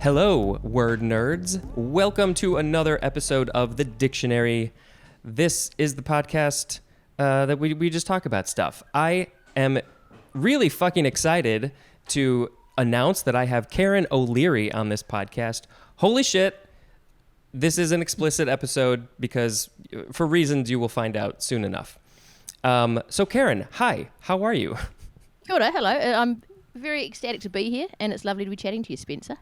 Hello, word nerds. Welcome to another episode of The Dictionary. This is the podcast that we just talk about stuff. I am really fucking excited to announce that I have Karen O'Leary on this podcast. Holy shit. This is an explicit episode because for reasons you will find out soon enough. So Karen, hi. How are you? Kia ora, hello. I'm very ecstatic to be here, and it's lovely to be chatting to you, Spencer.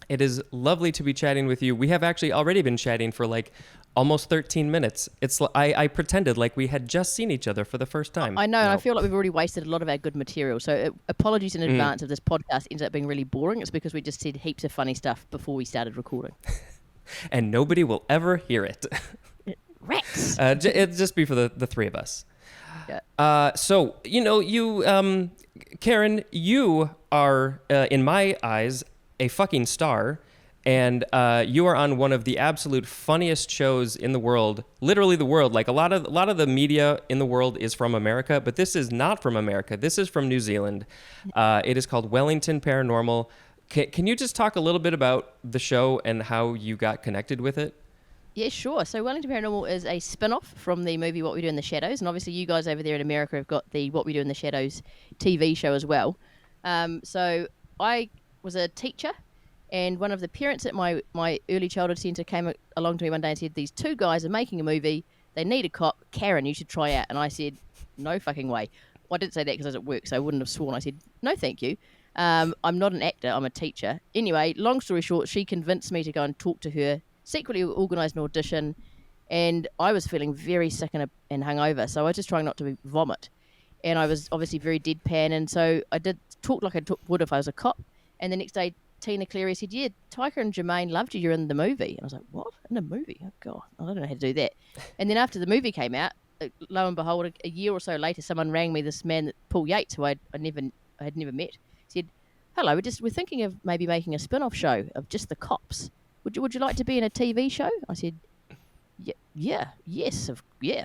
It is lovely to be chatting with you. We have actually already been chatting for like almost 13 minutes. I pretended like we had just seen each other for the first time. I know, No. I feel like we've already wasted a lot of our good material. So apologies in advance if this podcast ends up being really boring. It's because we just said heaps of funny stuff before we started recording. And nobody will ever hear it. Rats! It'd just be for the three of us. Yeah. So, Karen, you are, in my eyes, a fucking star, and you are on one of the absolute funniest shows in the world, literally the world. Like a lot of the media in the world is from America, but this is not from America. This is from New Zealand. It is called Wellington Paranormal. Can you just talk a little bit about the show and how you got connected with it? Yeah, sure. So Wellington Paranormal is a spin-off from the movie What We Do in the Shadows, and obviously you guys over there in America have got the What We Do in the Shadows TV show as well. So I was a teacher, and one of the parents at my early childhood centre came along to me one day and said, these two guys are making a movie, they need a cop, Karen, you should try out. And I said, no fucking way. Well, I didn't say that because I was at work, so I wouldn't have sworn. I said, no thank you. I'm not an actor, I'm a teacher. Anyway, long story short, she convinced me to go and talk to her, secretly organised an audition, and I was feeling very sick and hungover, so I was just trying not to vomit. And I was obviously very deadpan, and so I did talk like I would if I was a cop. And the next day, Tina Cleary said, yeah, Taika and Jermaine loved you, you're in the movie. And I was like, what? In a movie? Oh, God, I don't know how to do that. And then after the movie came out, lo and behold, a year or so later, someone rang me, this man, Paul Yates, who I had never met, said, hello, we're thinking of maybe making a spin-off show of just the cops. Would you like to be in a TV show? I said,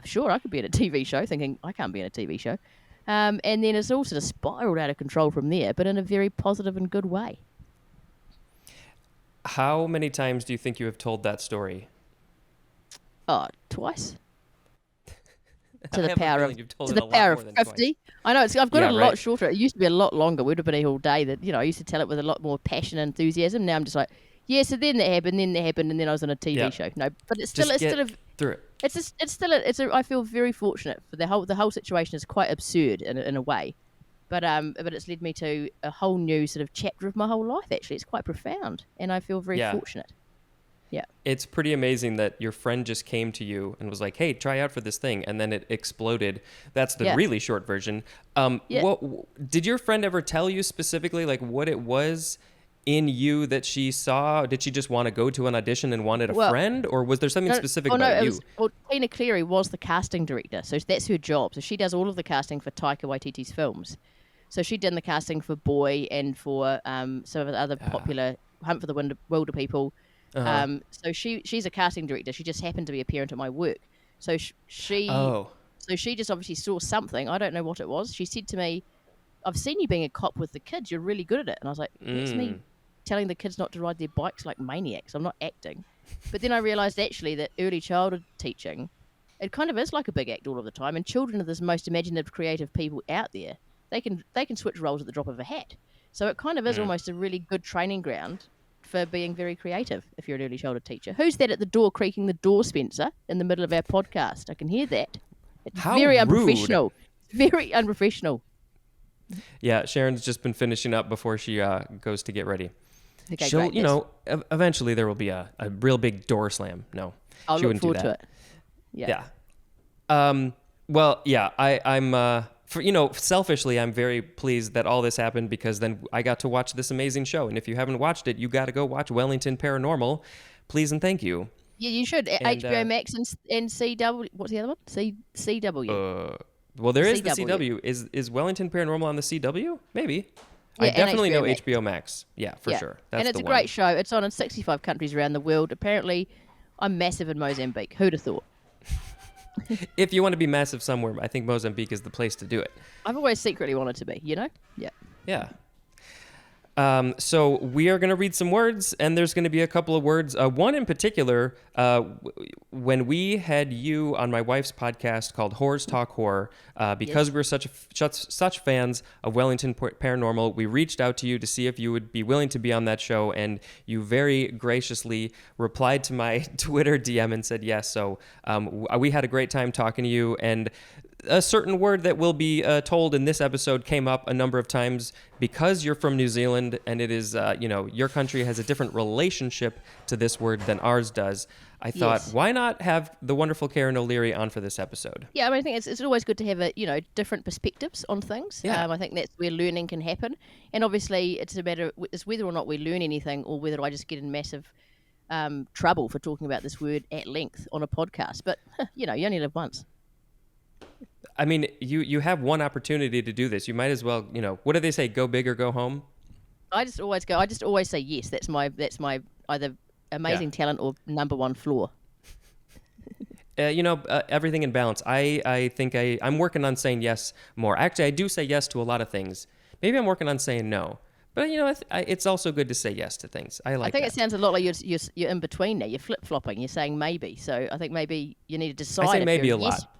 sure, I could be in a TV show, thinking I can't be in a TV show. And then it's all sort of spiraled out of control from there, but in a very positive and good way. How many times do you think you have told that story? Oh, twice. To the power of 50. I know I've got it a lot shorter. It used to be a lot longer. We'd have been here all day. That I used to tell it with a lot more passion and enthusiasm. Now I'm just like, yeah. So then that happened, and then I was on a TV show. No, but it's still through it. I feel very fortunate for the whole situation is quite absurd in a way, but it's led me to a whole new sort of chapter of my whole life. Actually, it's quite profound, and I feel very fortunate. Yeah. It's pretty amazing that your friend just came to you and was like, hey, try out for this thing. And then it exploded. That's the really short version. What did your friend ever tell you specifically, like what it was in you that she saw? Did she just want to go to an audition and wanted a friend? Or was there something specific about you? Tina Cleary was the casting director. So that's her job. So she does all of the casting for Taika Waititi's films. So she'd done the casting for Boy and for some of the other popular Hunt for the Wilder People. So she's a casting director. She just happened to be a parent at my work. So she just obviously saw something. I don't know what it was. She said to me, I've seen you being a cop with the kids. You're really good at it. And I was like, that's me telling the kids not to ride their bikes like maniacs. I'm not acting. But then I realized actually that early childhood teaching, it kind of is like a big act all of the time. And children are the most imaginative, creative people out there. They can switch roles at the drop of a hat. So it kind of is almost a really good training ground for being very creative if you're an early childhood teacher. Who's that at the door creaking the door, Spencer, in the middle of our podcast? I can hear that. It's very unprofessional. Very unprofessional. Yeah, Sharon's just been finishing up before she goes to get ready. Okay, She'll, great, eventually there will be a real big door slam. No, I'll she look wouldn't forward do to that. it. Yeah. Well, yeah, I'm selfishly, I'm very pleased that all this happened because then I got to watch this amazing show. And if you haven't watched it, you got to go watch Wellington Paranormal. Please and thank you. Yeah, you should. And, HBO Max and CW. What's the other one? CW. Well, there is the CW. Is Wellington Paranormal on the CW? Maybe. Yeah, I definitely know Max. HBO Max. Yeah, for sure. That's and it's a great show. It's on in 65 countries around the world. Apparently, I'm massive in Mozambique. Who'd have thought? If you want to be massive somewhere, I think Mozambique is the place to do it. I've always secretly wanted to be, Yeah. Yeah. So we are going to read some words, and there's going to be a couple of words. One in particular, when we had you on my wife's podcast called Horrors Talk Horror, because Yes. we're such fans of Wellington Paranormal, we reached out to you to see if you would be willing to be on that show, and you very graciously replied to my Twitter DM and said yes. So we had a great time talking to you, and a certain word that will be told in this episode came up a number of times because you're from New Zealand, and it is, your country has a different relationship to this word than ours does. I thought, Yes. why not have the wonderful Karen O'Leary on for this episode? Yeah, I mean, I think it's always good to have different perspectives on things. Yeah. I think that's where learning can happen, and obviously it's whether or not we learn anything, or whether I just get in massive trouble for talking about this word at length on a podcast. But you only live once. I mean, you have one opportunity to do this. You might as well, what do they say? Go big or go home? I just always say yes. That's my either amazing talent or number one flaw. Everything in balance. I think I'm working on saying yes more. Actually, I do say yes to a lot of things. Maybe I'm working on saying no. But, it's also good to say yes to things. I think it sounds a lot like you're in between now. You're flip-flopping. You're saying maybe. So I think maybe you need to decide. I say if maybe you're a yes. lot.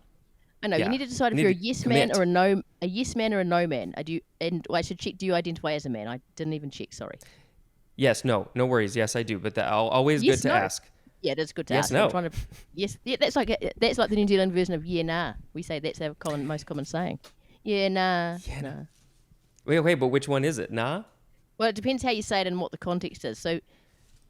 I know. Yeah. You need to decide if You you're a need to yes commit. man or a yes man or a no man. I should check. Do you identify as a man? I didn't even check. Sorry. Yes, no worries. Yes, I do. But always Yes, good to no. ask. Yeah, that's good to Yes, ask. no. I'm trying to. Yes, yeah, that's like the New Zealand version of yeah, nah. We say that's our most common saying. Yeah, nah. Yeah, nah. Wait, but which one is it? Nah? Well, it depends how you say it and what the context is. So,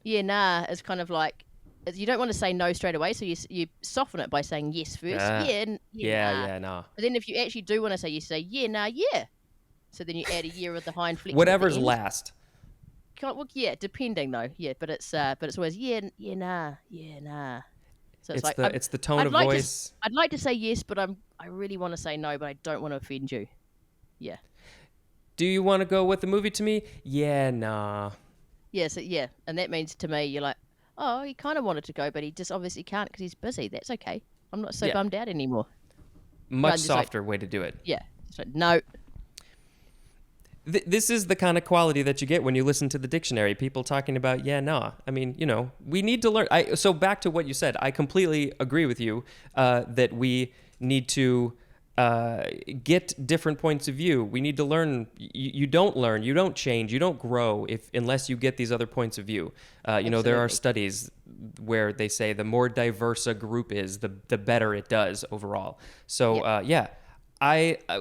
yeah, nah is kind of like you don't want to say no straight away, so you soften it by saying yes first. Ah. Yeah, nah. Nah. But then if you actually do want to say yes, say yeah, nah, yeah. So then you add a year of the high inflection. Whatever's at the end. last. Well, yeah, depending though. Yeah, but it's always yeah, nah. So it's like It's the tone I'd of like voice. I'd like to say yes, but I really want to say no, but I don't want to offend you. Yeah. Do you want to go with the movie to me? Yeah, nah. Yeah, and that means to me you're like, oh, he kind of wanted to go, but he just obviously can't because he's busy. That's okay. I'm not so Yeah. bummed out anymore. Much just like- softer way to do it. Yeah. So no. This is the kind of quality that you get when you listen to the dictionary. People talking about, yeah, nah. I mean, we need to learn. So back to what you said, I completely agree with you that we need to get different points of view. We need to learn. You don't learn, you don't change, you don't grow unless you get these other points of view. There are Absolutely. studies where they say the more diverse a group is, the better it does overall. So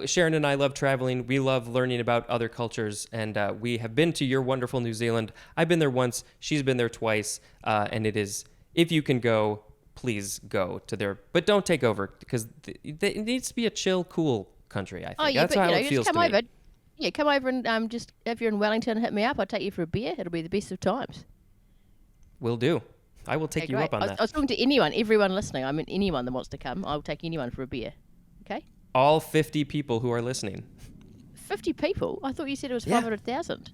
Sharon and I love traveling. We love learning about other cultures, and we have been to your wonderful New Zealand. I've been there once. She's been there twice, and it is, if you can go, please go to there. But don't take over, because it needs to be a chill, cool country, I think. Oh yeah, That's but how it just feels come to over. me. Yeah, come over and just if you're in Wellington, hit me up. I'll take you for a beer. It'll be the best of times. Will do. I will take Okay, you great. up on I that. was talking to everyone listening. I mean, anyone that wants to come, I'll take anyone for a beer. Okay. All 50 people who are listening. 50 people? I thought you said it was Yeah. 500,000.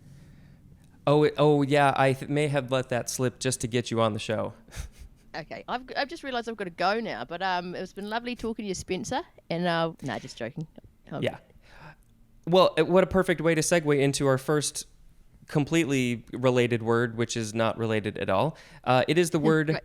Oh yeah, I may have let that slip just to get you on the show. Okay, I've just realised I've got to go now. But it's been lovely talking to you, Spencer. And no, just joking. Yeah. Well, what a perfect way to segue into our first completely related word, which is not related at all. It is the word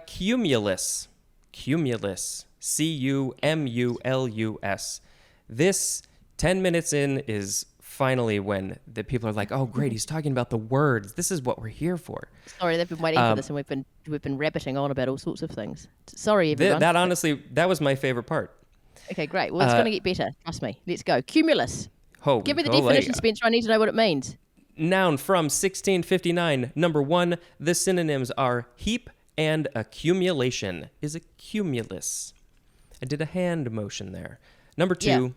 cumulus. Cumulus. Cumulus. This 10 minutes in is finally when the people are like, oh, great, he's talking about the words. This is what we're here for. Sorry, they've been waiting for this, and we've been rabbiting on about all sorts of things. Sorry, everyone. That honestly, that was my favorite part. Okay, great. Well, it's going to get better. Trust me. Let's go. Cumulus. Give me the definition, Spencer. I need to know what it means. Noun from 1659. Number 1, the synonyms are heap and accumulation. Is a cumulus. I did a hand motion there. Number 2,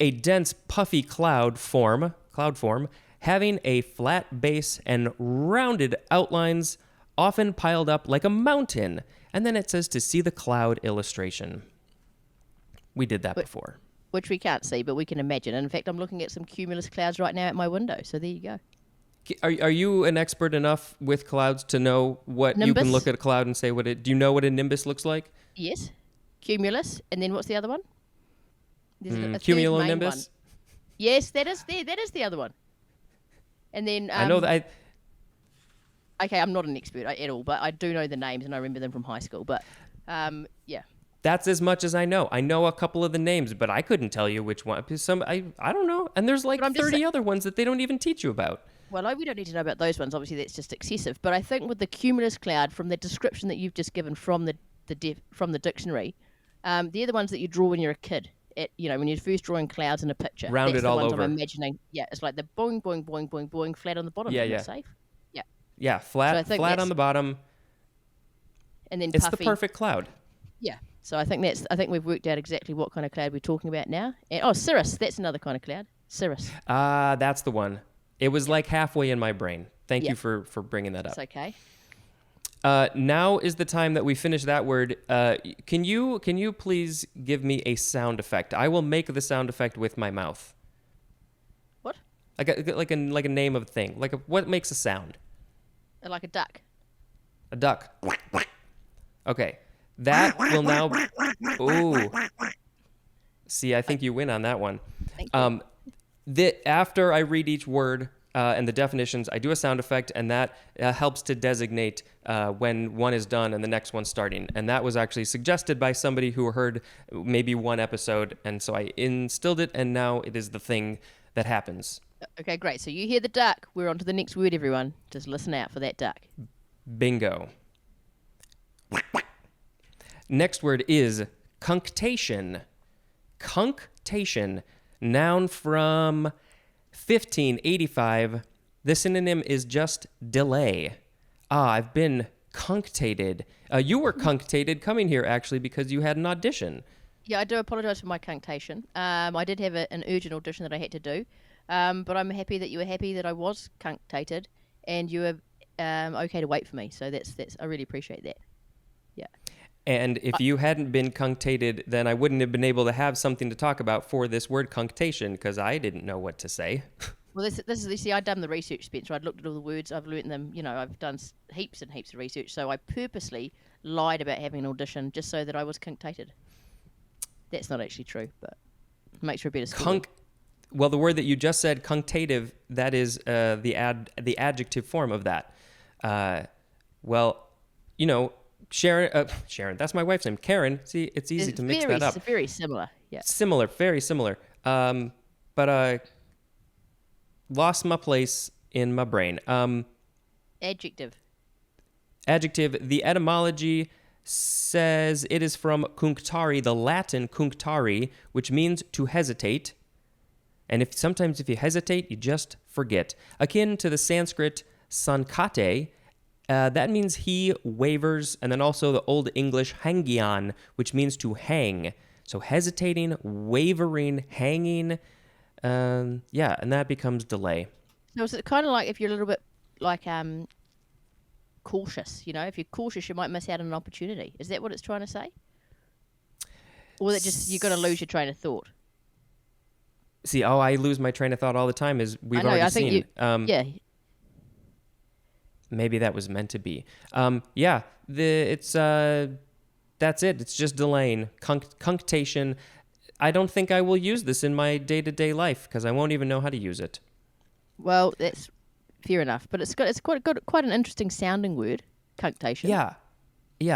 a dense puffy cloud form, having a flat base and rounded outlines, often piled up like a mountain. And then it says to see the cloud illustration. We did that before. Which we can't see, but we can imagine. And in fact, I'm looking at some cumulus clouds right now at my window. So there you go. Are you an expert enough with clouds to know what Nimbus? you can look at a cloud and say what it? Do you know what a nimbus looks like? Yes. Cumulus. And then what's the other one? There's a third main Cumulonimbus. one. Yes, that is the other one. And then I know that. Okay, I'm not an expert at all, but I do know the names and I remember them from high school. But yeah. That's as much as I know. I know a couple of the names, but I couldn't tell you which one. I don't know. And there's like But I'm just 30 other ones that they don't even teach you about. Well, we don't need to know about those ones. Obviously, that's just excessive. But I think with the cumulus cloud, from the description that you've just given from the dictionary, they're the ones that you draw when you're a kid. When you're first drawing clouds in a picture. Rounded that's the all ones over. I'm imagining. Yeah, it's like the boing, boing, boing, boing, boing, flat on the bottom. Yeah, Isn't yeah. it safe? Yeah. Yeah, So flat I think on the bottom. And then It's puffy. the perfect cloud. Yeah. So I think we've worked out exactly what kind of cloud we're talking about now. And, cirrus, that's another kind of cloud. Cirrus. That's the one. It was like halfway in my brain. Thank Yeah. you for bringing that up. It's okay. Now is the time that we finish that word. Can you please give me a sound effect? I will make the sound effect with my mouth. What? Like a name of a thing. What makes a sound? Like a duck. A duck. Okay. That will now. Ooh. See, I think you win on that one. Thank you. After I read each word and the definitions, I do a sound effect, and that helps to designate when one is done and the next one's starting. And that was actually suggested by somebody who heard maybe one episode, and so I instilled it, and now it is the thing that happens. Okay, great. So you hear the duck. We're on to the next word, everyone. Just listen out for that duck. Bingo. Next word is cunctation. Cunctation, noun from 1585. The synonym is just delay. I've been cunctated. You were cunctated coming here, actually, because you had an audition. Yeah, I do apologise for my cunctation. I did have an urgent audition that I had to do, but I'm happy that you were happy that I was cunctated, and you were okay to wait for me. So that's I really appreciate that. Yeah. And if you hadn't been cunctated, then I wouldn't have been able to have something to talk about for this word cunctation, because I didn't know what to say. Well, I've done the research, Spencer. I'd looked at all the words, I've learnt them. I've done heaps and heaps of research. So I purposely lied about having an audition just so that I was cunctated. That's not actually true, but it makes for a better score. Well, the word that you just said, cunctative, that is the adjective form of that. Sharon, that's my wife's name. Karen, see, it's easy to mix that up. It's very similar, yeah. Similar, very similar. But lost my place in my brain. Adjective. The etymology says it is from cunctari, the Latin cunctari, which means to hesitate. And sometimes if you hesitate, you just forget. Akin to the Sanskrit sankate, that means he wavers, and then also the Old English hangyan, which means to hang. So hesitating, wavering, hanging, and that becomes delay. So it's kind of like if you're a little bit like cautious, if you're cautious, you might miss out on an opportunity. Is that what it's trying to say? Or that just you're going to lose your train of thought? See, I lose my train of thought all the time, as we've already seen. Yeah. Maybe that was meant to be. That's it. It's just delaying. Cunctation. I don't think I will use this in my day-to-day life because I won't even know how to use it. Well, that's fair enough, but it's got quite an interesting sounding word, cunctation. Yeah.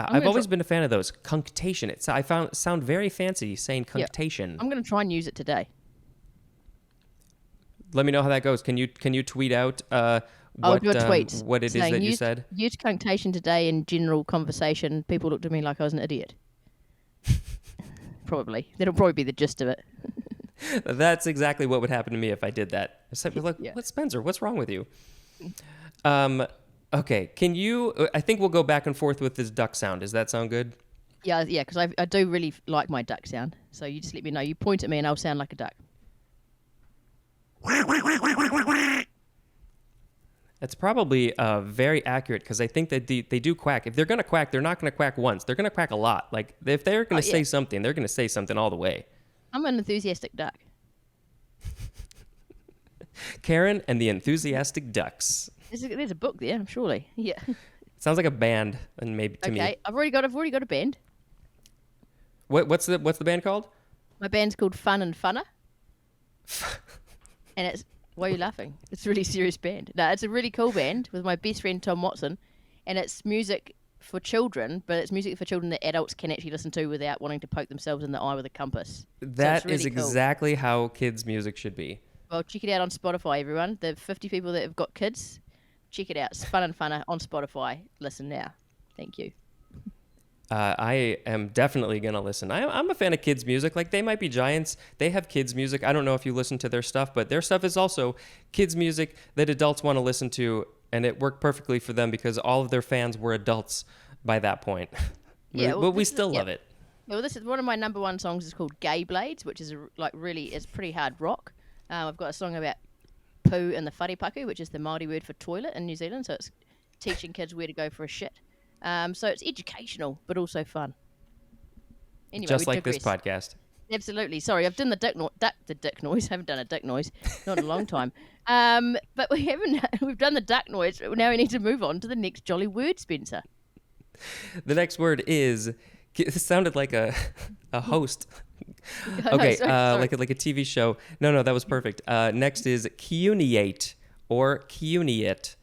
I've always been a fan of those. Cunctation. I found sound very fancy saying cunctation. Yeah. I'm going to try and use it today. Let me know how that goes. Can you tweet out I'll do a tweet what it is that you said? Use cunctation today in general conversation. People looked at me like I was an idiot. Probably. That'll probably be the gist of it. That's exactly what would happen to me if I did that. What, Spencer? What's wrong with you? Okay. Can you? I think we'll go back and forth with this duck sound. Does that sound good? Yeah. Because I do really like my duck sound. So you just let me know. You point at me and I'll sound like a duck. That's probably very accurate because I think that they do quack. If they're going to quack, they're not going to quack once. They're going to quack a lot. Like if they're going to say something, they're going to say something all the way. I'm an enthusiastic duck. Karen and the Enthusiastic Ducks. There's a book there, surely. Yeah. Sounds like a band, and maybe to me. Okay, I've already got a band. What's the band called? My band's called Fun and Funner. And Why are you laughing? It's a really serious band. No, it's a really cool band with my best friend Tom Watson, and it's music for children, but it's music for children that adults can actually listen to without wanting to poke themselves in the eye with a compass. So it's That is really cool. exactly how kids' music should be. Well, check it out on Spotify, everyone. The 50 people that have got kids, check it out. It's fun and funner on Spotify. Listen now. Thank you. I am definitely going to listen. I'm a fan of kids' music. Like, They Might Be Giants. They have kids' music. I don't know if you listen to their stuff, but their stuff is also kids' music that adults want to listen to, and it worked perfectly for them because all of their fans were adults by that point. Yeah, well, But we this is still love it. Well, this is one of my number one songs. Is called "Gay Blades," which is it's pretty hard rock. I've got a song about poo and the wharepaku, which is the Māori word for toilet in New Zealand. So it's teaching kids where to go for a shit. So it's educational, but also fun. Anyway, Just we like this digress. podcast. Absolutely. Sorry, I've done the dick noise. I haven't done a dick noise, not in a long time. But we haven't. We've done the duck noise. Now we need to move on to the next jolly word, Spencer. The next word is. This sounded like a host. No, Okay, sorry. like a TV show. No, that was perfect. Next is cuneate or cuneate.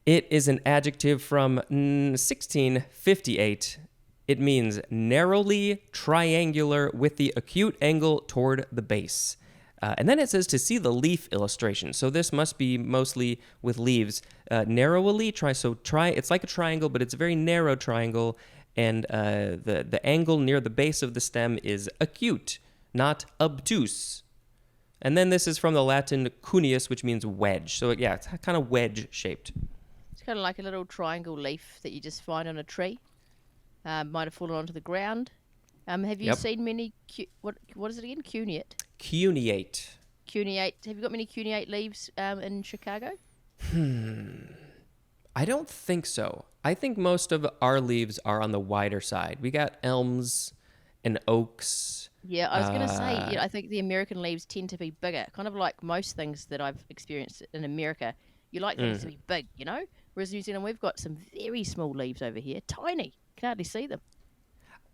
It is an adjective from 1658. It means narrowly triangular with the acute angle toward the base. And then it says to see the leaf illustration. So this must be mostly with leaves. Narrowly, it's like a triangle, but it's a very narrow triangle. And the angle near the base of the stem is acute, not obtuse. And then this is from the Latin cuneus, which means wedge. So yeah, it's kind of wedge shaped. It's kind of like a little triangle leaf that you just find on a tree. Might have fallen onto the ground. Have you Yep. seen many? What is it again? Cuneate. Cuneate. Cuneate. Have you got many cuneate leaves in Chicago? I don't think so. I think most of our leaves are on the wider side. We got elms and oaks. Yeah, I was going to say, I think the American leaves tend to be bigger, kind of like most things that I've experienced in America. You like things to be big, Whereas New Zealand, we've got some very small leaves over here, tiny. Can hardly see them.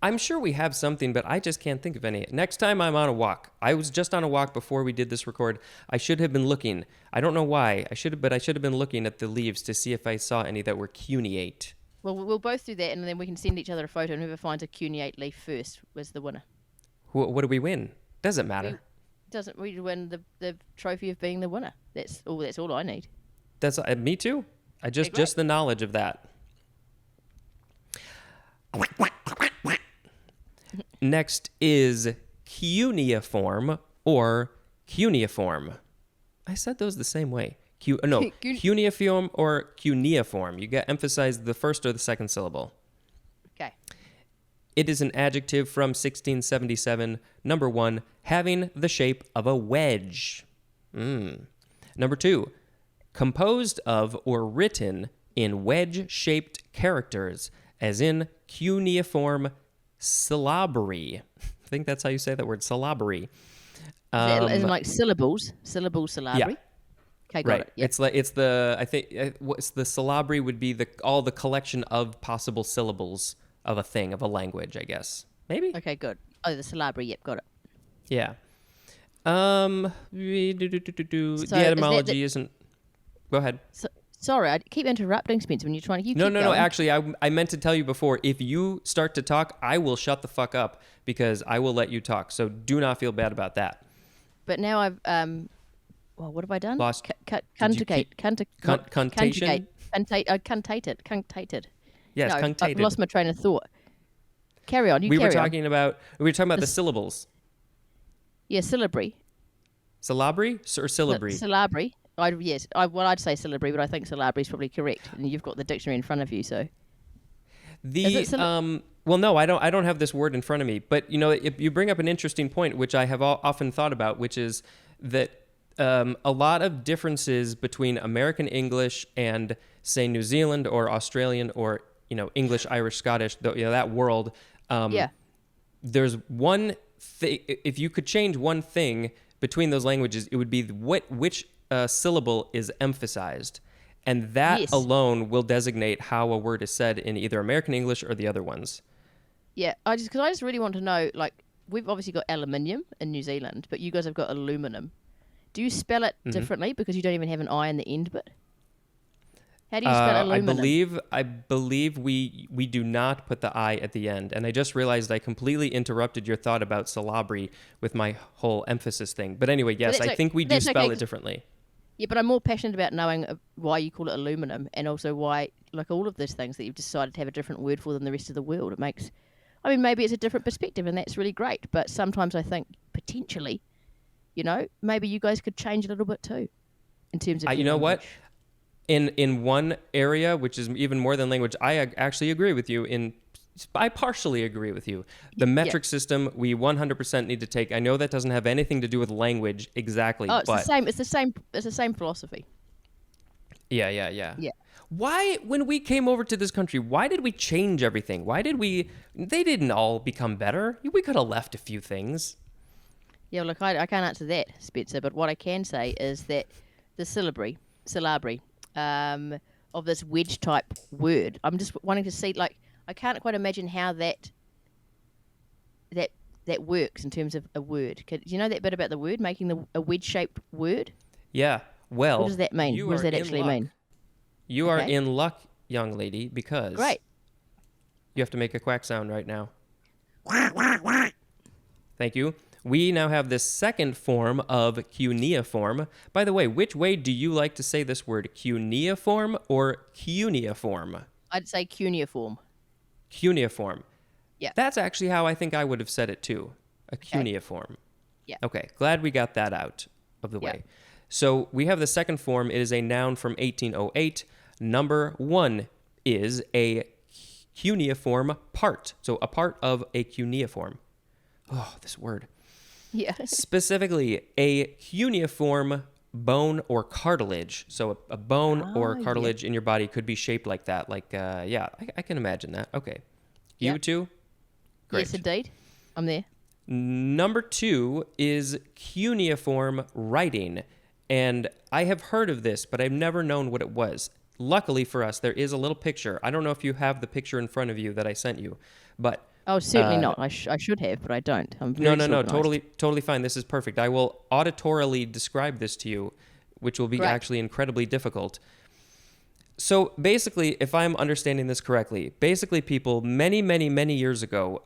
I'm sure we have something, but I just can't think of any. Next time I'm on a walk. I was just on a walk before we did this record. I should have been looking. I don't know why. I should have been looking at the leaves to see if I saw any that were cuneate. Well, we'll both do that, and then we can send each other a photo, and whoever finds a cuneate leaf first was the winner. What do we win? Doesn't matter. We win the trophy of being the winner. That's all I need. That's me too. Just the knowledge of that. Next is cuneiform or cuneiform. I said those the same way. Cuneiform or cuneiform. You got emphasize the first or the second syllable. Okay. It is an adjective from 1677. Number 1, having the shape of a wedge. Number 2, composed of or written in wedge-shaped characters, as in cuneiform syllabary. I think that's how you say that word, syllabary. As in like syllables, syllabary. Yeah. Okay, got Right. it. Yep. What's the syllabary would be all the collection of possible syllables of a thing, of a language, I guess. Maybe? Okay, good. Oh, the syllabary. Yep, got it. Yeah. So The etymology isn't... Go ahead. Sorry, I keep interrupting, Spencer, when you're trying to... No. Actually, I meant to tell you before, if you start to talk, I will shut the fuck up because I will let you talk. So do not feel bad about that. But now I've... well, what have I done? Lost... Conjugate. Contation? Cunctated. Yes, no, cunctated. I've lost my train of thought. Carry on. We were talking about the syllables. Yeah, syllabary. Syllabary or syllabary? Syllabary. I'd say syllabary, but I think syllabary is probably correct. And you've got the dictionary in front of you, so... Well, no, I don't have this word in front of me. But, if you bring up an interesting point, which I have often thought about, which is that a lot of differences between American English and, say, New Zealand or Australian or, English, Irish, Scottish, that world. There's one thing. If you could change one thing between those languages, it would be which syllable is emphasized. And that alone will designate how a word is said in either American English or the other ones. Yeah, I just really want to know, like, we've obviously got aluminium in New Zealand, but you guys have got aluminum. Do you spell it Mm-hmm. differently because you don't even have an I in the end bit? How do you spell aluminum? I believe we do not put the I at the end. And I just realized I completely interrupted your thought about syllabary with my whole emphasis thing. But anyway, yes, I think we do that's spell okay, it differently. Yeah, but I'm more passionate about knowing why you call it aluminum, and also why, like all of those things that you've decided to have a different word for than the rest of the world. It makes, I mean, maybe it's a different perspective, and that's really great. But sometimes I think potentially, maybe you guys could change a little bit too, in terms of your You know what? language. In one area, which is even more than language, I actually agree with you. I partially agree with you. The Yeah. metric system we 100% need to take. I know that doesn't have anything to do with language exactly, Oh, it's the but same. It's the same. It's the same philosophy. yeah. Yeah. Why, when we came over to this country, why did we change everything? They didn't all become better. We could have left a few things. Yeah, look, I can't answer that, Spencer, but what I can say is that the syllabary of this wedge type word, I'm just wanting to see, like, I can't quite imagine how that works in terms of a word. Do you know that bit about the word, making a wedge shaped word? Yeah. What Well, does that mean? you What does are that in actually luck. mean? You are Okay. in luck, young lady, because Great. you have to make a quack sound right now. Thank you. We now have the second form of cuneiform. By the way, which way do you like to say this word? Cuneiform or cuneiform? I'd say cuneiform. Cuneiform. Yeah. That's actually how I think I would have said it too. A cuneiform. Yeah. Okay, glad we got that out of the Yeah. way. So we have the second form. It is a noun from 1808. Number 1 is a cuneiform part. So a part of a cuneiform. Oh, this word. Yeah. Specifically, a cuneiform bone or cartilage. So a bone or Yeah. cartilage in your body could be shaped like that. I can imagine that. Okay. You Yeah. too? Great. Yes, indeed. I'm there. Number 2 is cuneiform writing. And I have heard of this, but I've never known what it was. Luckily for us, there is a little picture. I don't know if you have the picture in front of you that I sent you, but Oh, certainly not. I should have, but I don't. I'm very no, disorganized. totally fine. This is perfect. I will auditorily describe this to you, which will be Great. actually incredibly difficult. So basically, if I'm understanding this correctly, people many, many, many years ago,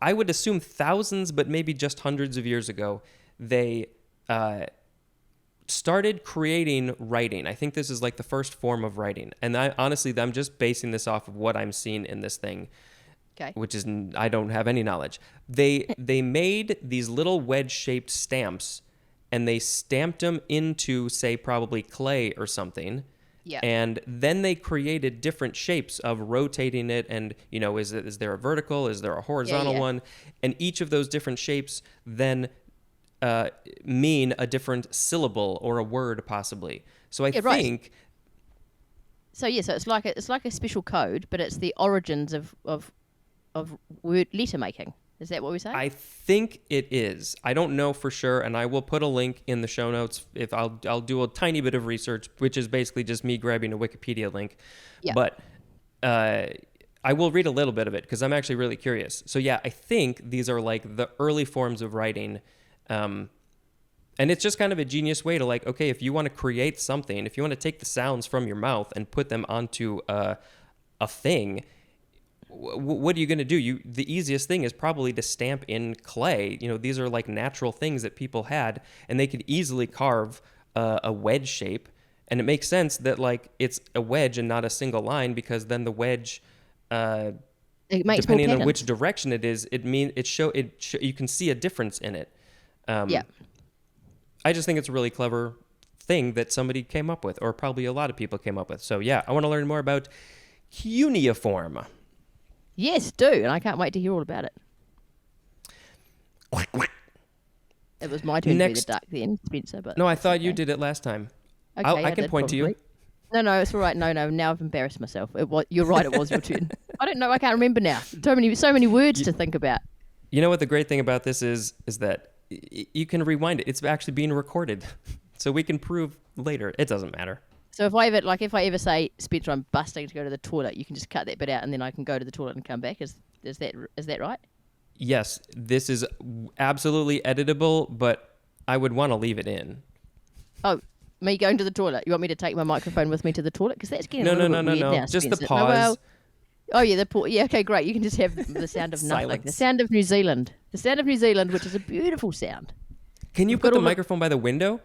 I would assume thousands, but maybe just hundreds of years ago, they started creating writing. I think this is like the first form of writing. And I'm just basing this off of what I'm seeing in this thing. Okay. Which is, I don't have any knowledge. They made these little wedge-shaped stamps, and they stamped them into, say, probably clay or something. Yeah. And then they created different shapes of rotating it, and is there a vertical? Is there a horizontal one? And each of those different shapes then mean a different syllable or a word, possibly. So I right. think. So it's like a special code, but it's the origins of word letter making. Is that what we say? I think it is. I don't know for sure, and I will put a link in the show notes if I'll do a tiny bit of research, which is basically just me grabbing a Wikipedia link. Yeah. But I will read a little bit of it because I'm actually really curious. So yeah, I think these are like the early forms of writing. And it's just kind of a genius way to okay, if you want to create something, if you want to take the sounds from your mouth and put them onto a thing, what are you going to do? The easiest thing is probably to stamp in clay. These are like natural things that people had, and they could easily carve a wedge shape. And it makes sense that it's a wedge and not a single line, because then the wedge, it makes depending more on which direction it is, you can see a difference in it. Yeah. I just think it's a really clever thing that somebody came up with, or probably a lot of people came up with. So yeah, I want to learn more about cuneiform. Yes, do, and I can't wait to hear all about it. It was my turn to be the duck then, Spencer. But no, I thought you did it last time. Okay, I can point to you. No, it's all right. No, now I've embarrassed myself. You're right. It was your turn. I don't know. I can't remember now. So many words to think about. You know what the great thing about this is that you can rewind it. It's actually being recorded, so we can prove later. It doesn't matter. So if I ever say, Spencer, I'm busting to go to the toilet, you can just cut that bit out, and then I can go to the toilet and come back. Is that right? Yes, this is absolutely editable, but I would want to leave it in Oh, me going to the toilet. You want me to take my microphone with me to the toilet? Because that's getting a little bit weird now. Just the Spencer. pause. No, well, oh, yeah, yeah, okay, great. You can just have the sound of nothing. Silence. The sound of New Zealand. The sound of New Zealand, which is a beautiful sound. Can you We've put got the all the- microphone by the window?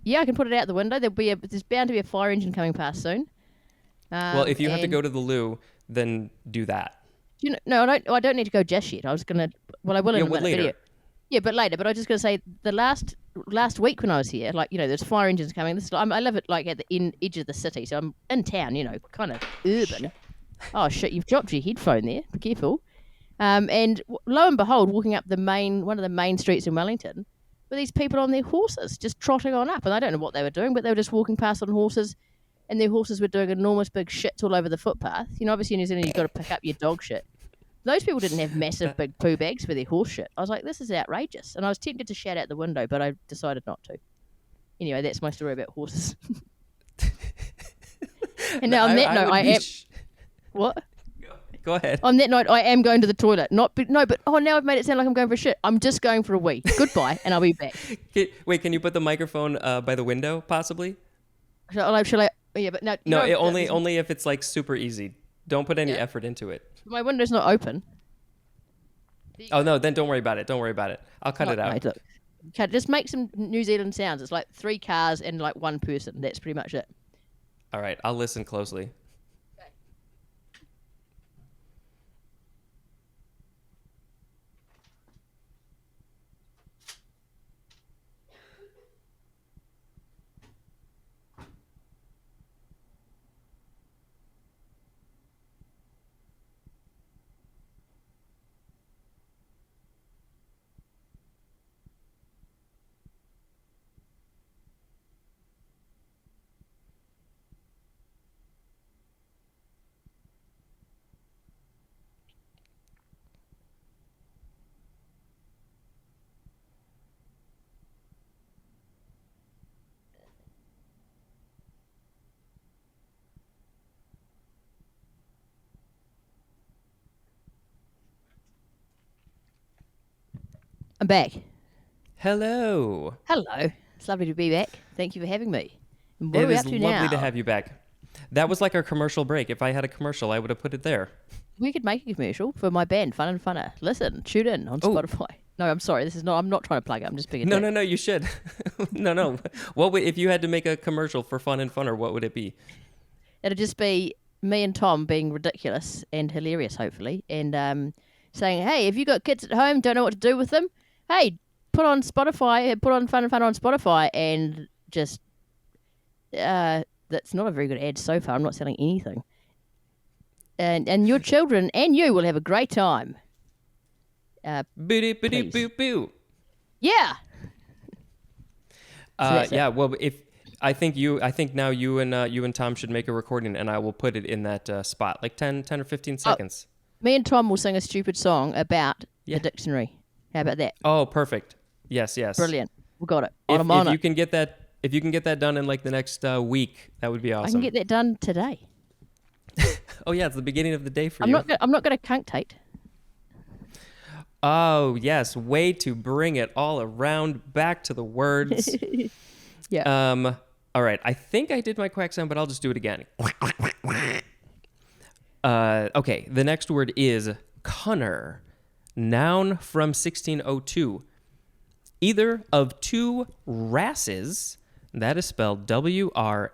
Yeah, I can put it out the window. There's bound to be a fire engine coming past soon. Well, if you have to and- go to the loo, then do that. You know, no, I don't need to go just yet. I was gonna. Well, I will in a minute. later. But yeah, but later. But I was just gonna say the last week when I was here, like there's fire engines coming. I live at at the edge of the city, so I'm in town. Kind of urban. Shit. Oh shit! You've dropped your headphone there. Be careful. And lo and behold, walking up one of the main streets in Wellington, were these people on their horses just trotting on up, and I don't know what they were doing, but they were just walking past on horses. And their horses were doing enormous big shits all over the footpath. Obviously in New Zealand you've got to pick up your dog shit. Those people didn't have massive big poo bags for their horse shit. I was like, this is outrageous. And I was tempted to shout out the window, but I decided not to. Anyway, that's my story about horses. And now on that note, I am... What? Go ahead. On that note, I am going to the toilet. Now I've made it sound like I'm going for a shit. I'm just going for a wee. Goodbye, and I'll be back. Wait, can you put the microphone by the window, possibly? Shall I? Yeah, but no. No, only if it's like super easy. Don't put any effort into it. My window's not open. Oh no, then don't worry about it. Don't worry about it. I'll cut it out. Mate, look. Okay, just make some New Zealand sounds. It's like 3 cars and like 1 person. That's pretty much it. All right, I'll listen closely. I'm back. Hello. Hello. It's lovely to be back. Thank you for having me. And what It are we is up to lovely now? to have you back. That was like our commercial break. If I had a commercial, I would have put it there. We could make a commercial for my band, Fun and Funner. Listen, tune in on Spotify. No, I'm sorry. I'm not trying to plug it. I'm just being a dick. No, you should. No. If you had to make a commercial for Fun and Funner, what would it be? It'd just be me and Tom being ridiculous and hilarious, hopefully, and saying, hey, if you got kids at home, don't know what to do with them, hey, put on Spotify, put on Fun and Funner on Spotify, and just, that's not a very good ad so far. I'm not selling anything. And your children and you will have a great time. Boo boo boo. Yeah. Yeah. Well, I think now you and Tom should make a recording, and I will put it in that spot, like 10 or 15 seconds. Me and Tom will sing a stupid song about the dictionary. How about that? Oh, perfect. Yes. Brilliant. We got it. If you can get that done in like the next week, that would be awesome. I can get that done today. Oh yeah, it's the beginning of the day for you. I'm not going to cunctate. Oh yes, way to bring it all around back to the words. Yeah. All right, I think I did my quack sound, but I'll just do it again. Okay, the next word is cunner, noun from 1602. Either of 2 rasses, that is spelled W-R-A-S-S-E-S,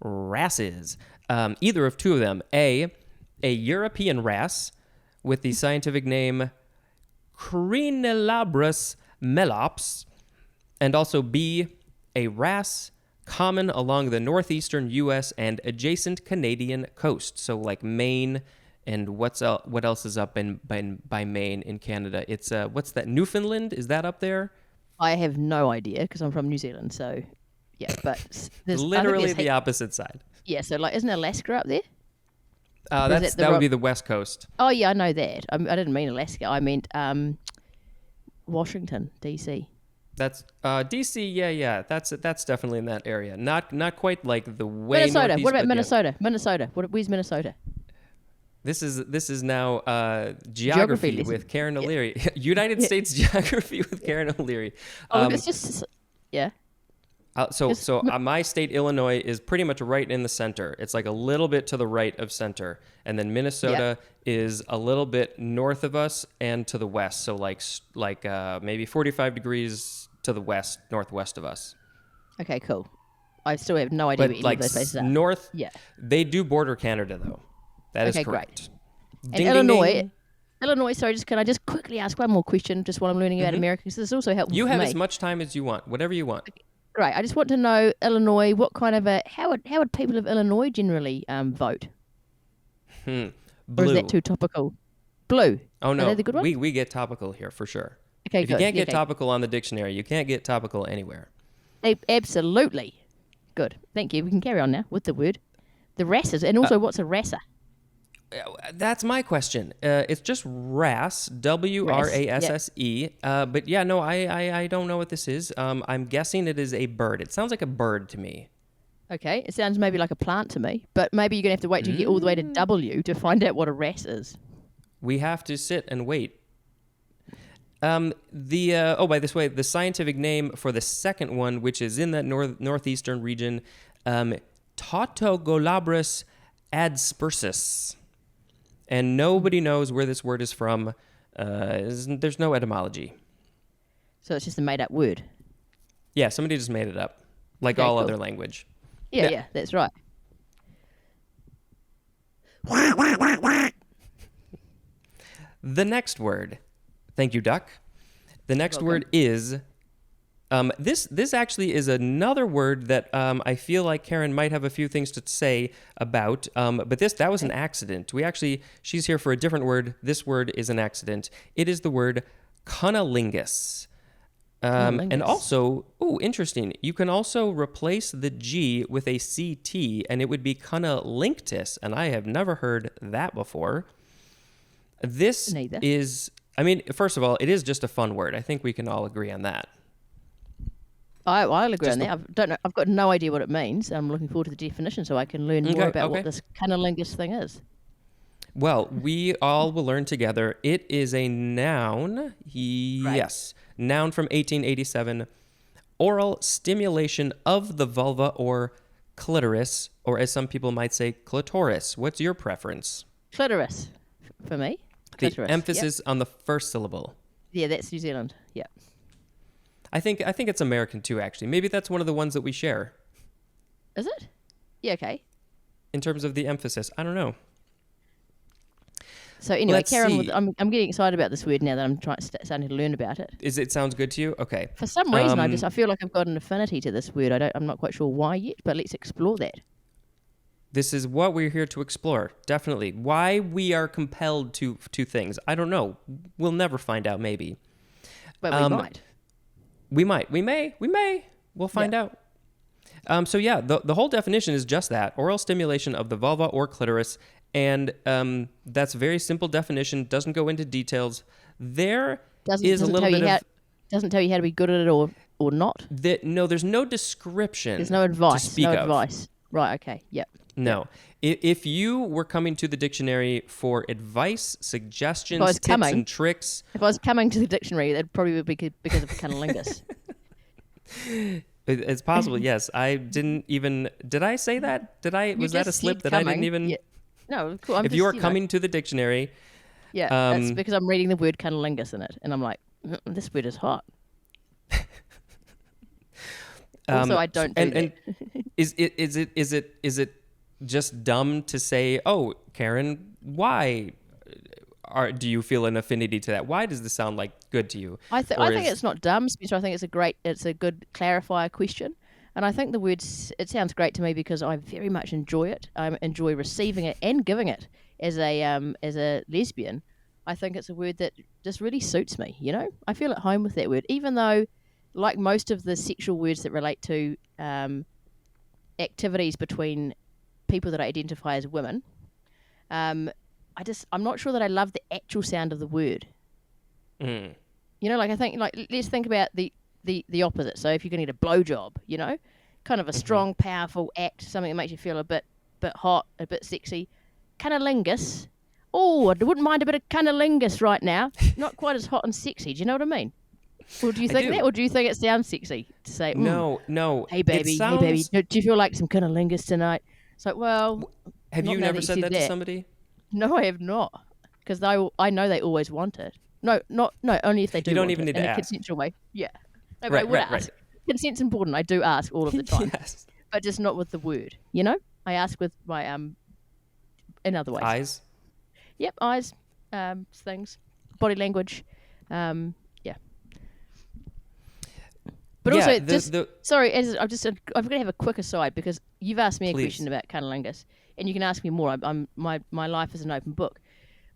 rasses. Either of 2 of them, a European wrasse with the scientific name Crenelabrus melops, and also B, a wrasse common along the northeastern U.S. and adjacent Canadian coast. So like Maine and what else is up by Maine in Canada? It's what's that? Newfoundland? Is that up there? I have no idea because I'm from New Zealand. So yeah, but there's literally the opposite side. Yeah, so like, isn't Alaska up there? That would be the West Coast. Oh yeah, I know that. I didn't mean Alaska. I meant Washington, D.C. That's D.C. Yeah. That's definitely in that area. Not quite like the way Minnesota. northeast, What about but Minnesota? Minnesota. Where's Minnesota? This is now Geography geography lesson. with Karen Yeah. O'Leary. United Yeah. States geography with Karen O'Leary. Oh, look, it's just yeah. Just My state, Illinois, is pretty much right in the center. It's like a little bit to the right of center, and then Minnesota is a little bit north of us and to the west. So maybe 45 degrees to the northwest of us. Okay, cool. I still have no idea But where any like of those places are. north, Yeah. they do border Canada though. That is Okay, correct. And Ding, ding, Illinois, ding. Illinois. Sorry, can I just quickly ask one more question, just while I'm learning about America? Because this is also helpful You for have me. as much time as you want, whatever you want. Great. I just want to know Illinois. What kind of how would people of Illinois generally vote? Blue. Or is that too topical? Blue. Oh no, Are they the good ones? we get topical here for sure. Okay, If you good. can't get Okay. topical on the dictionary, you can't get topical anywhere. Absolutely. Good. Thank you. We can carry on now with the word. The rasses. And also, what's a rasser? That's my question. It's just RAS, W-R-A-S-S-E. But yeah, no, I don't know what this is. I'm guessing it is a bird. It sounds like a bird to me. Okay. It sounds maybe like a plant to me, but maybe you're going to have to wait till you get all the way to W to find out what a rass is. We have to sit and wait. By this way, the scientific name for the second one, which is in that northeastern region, Tautogolabris adspersus. And nobody knows where this word is from. There's no etymology. So it's just a made-up word. Yeah, somebody just made it up, like Okay, all cool. other language. Yeah, that's right. The next word. Thank you, Duck. The next Welcome. word is... this actually is another word that I feel like Karen might have a few things to say about. But that was an accident. She's here for a different word. This word is an accident. It is the word cunnilingus. And also, interesting. You can also replace the G with a CT, and it would be cunnilingus. And I have never heard that before. This Neither. First of all, it is just a fun word. I think we can all agree on that. I'll agree on that. I don't know. I've got no idea what it means. I'm looking forward to the definition so I can learn more about what this cunnilingus thing is. Well, we all will learn together. It is a noun. Yes. Noun from 1887. Oral stimulation of the vulva or clitoris, or as some people might say, clitoris. What's your preference? Clitoris for me. The Clitoris. emphasis on the first syllable. Yeah, that's New Zealand. Yeah. I think it's American too, actually. Maybe that's one of the ones that we share. Is it? Yeah, okay. In terms of the emphasis. I don't know. So anyway, Let's Karen, see. I'm getting excited about this word now that I'm starting to learn about it. It sounds good to you? Okay. For some reason, I feel like I've got an affinity to this word. I'm not quite sure why yet, but let's explore that. This is what we're here to explore. Definitely. Why we are compelled to things. I don't know. We'll never find out, maybe. But we might. We might. We may. We'll find out. The whole definition is just that. Oral stimulation of the vulva or clitoris. And that's a very simple definition. Doesn't go into details. There is a little bit of... Doesn't tell you how to be good at it or not? No, there's no description. There's no advice. To speak of. Advice. Right, okay. Yep. No. If you were coming to the dictionary for advice, suggestions, tips, and tricks... If I was coming to the dictionary, that probably would be because of cunnilingus. It's possible, yes. I didn't even... Did I say that? Was that a slip that I didn't even... Yeah. No, cool. If you are coming to the dictionary... Yeah, that's because I'm reading the word cunnilingus in it. And I'm like, this word is hot. Also, I don't do that. Is it just dumb to say, oh, Karen, why do you feel an affinity to that? Why does this sound like good to you? I think it's not dumb, Spencer. I think it's a good clarifier question. And I think the word, it sounds great to me because I very much enjoy it. I enjoy receiving it and giving it as a lesbian. I think it's a word that just really suits me, you know? I feel at home with that word, even though, like most of the sexual words that relate to activities between people that identify as women, I'm not sure that I love the actual sound of the word. Mm. You know, like I think, like let's think about the opposite. So if you're going to get a blowjob, you know, kind of a strong, powerful act, something that makes you feel a bit hot, a bit sexy. Cunnilingus, oh, I wouldn't mind a bit of cunnilingus right now. Not quite as hot and sexy. Do you know what I mean? Or do you think that? Or do you think it sounds sexy to say, No. Hey, baby. Hey, baby. Do you feel like some cunnilingus tonight? It's like, well, have you never said that to somebody? No, I have not. Because I know they always want it. No, only if they do. You don't want even it need to in a ask. consensual way. Yeah. No, but I would ask. Right. Consent's important. I do ask all of the time. Yes. But just not with the word, you know? I ask with my, in other ways. Eyes? Yep, eyes, things, body language, yeah. But Yeah, also, sorry, I'm going to have a quick aside because you've asked me a question about cunnilingus, and you can ask me more. My life is an open book.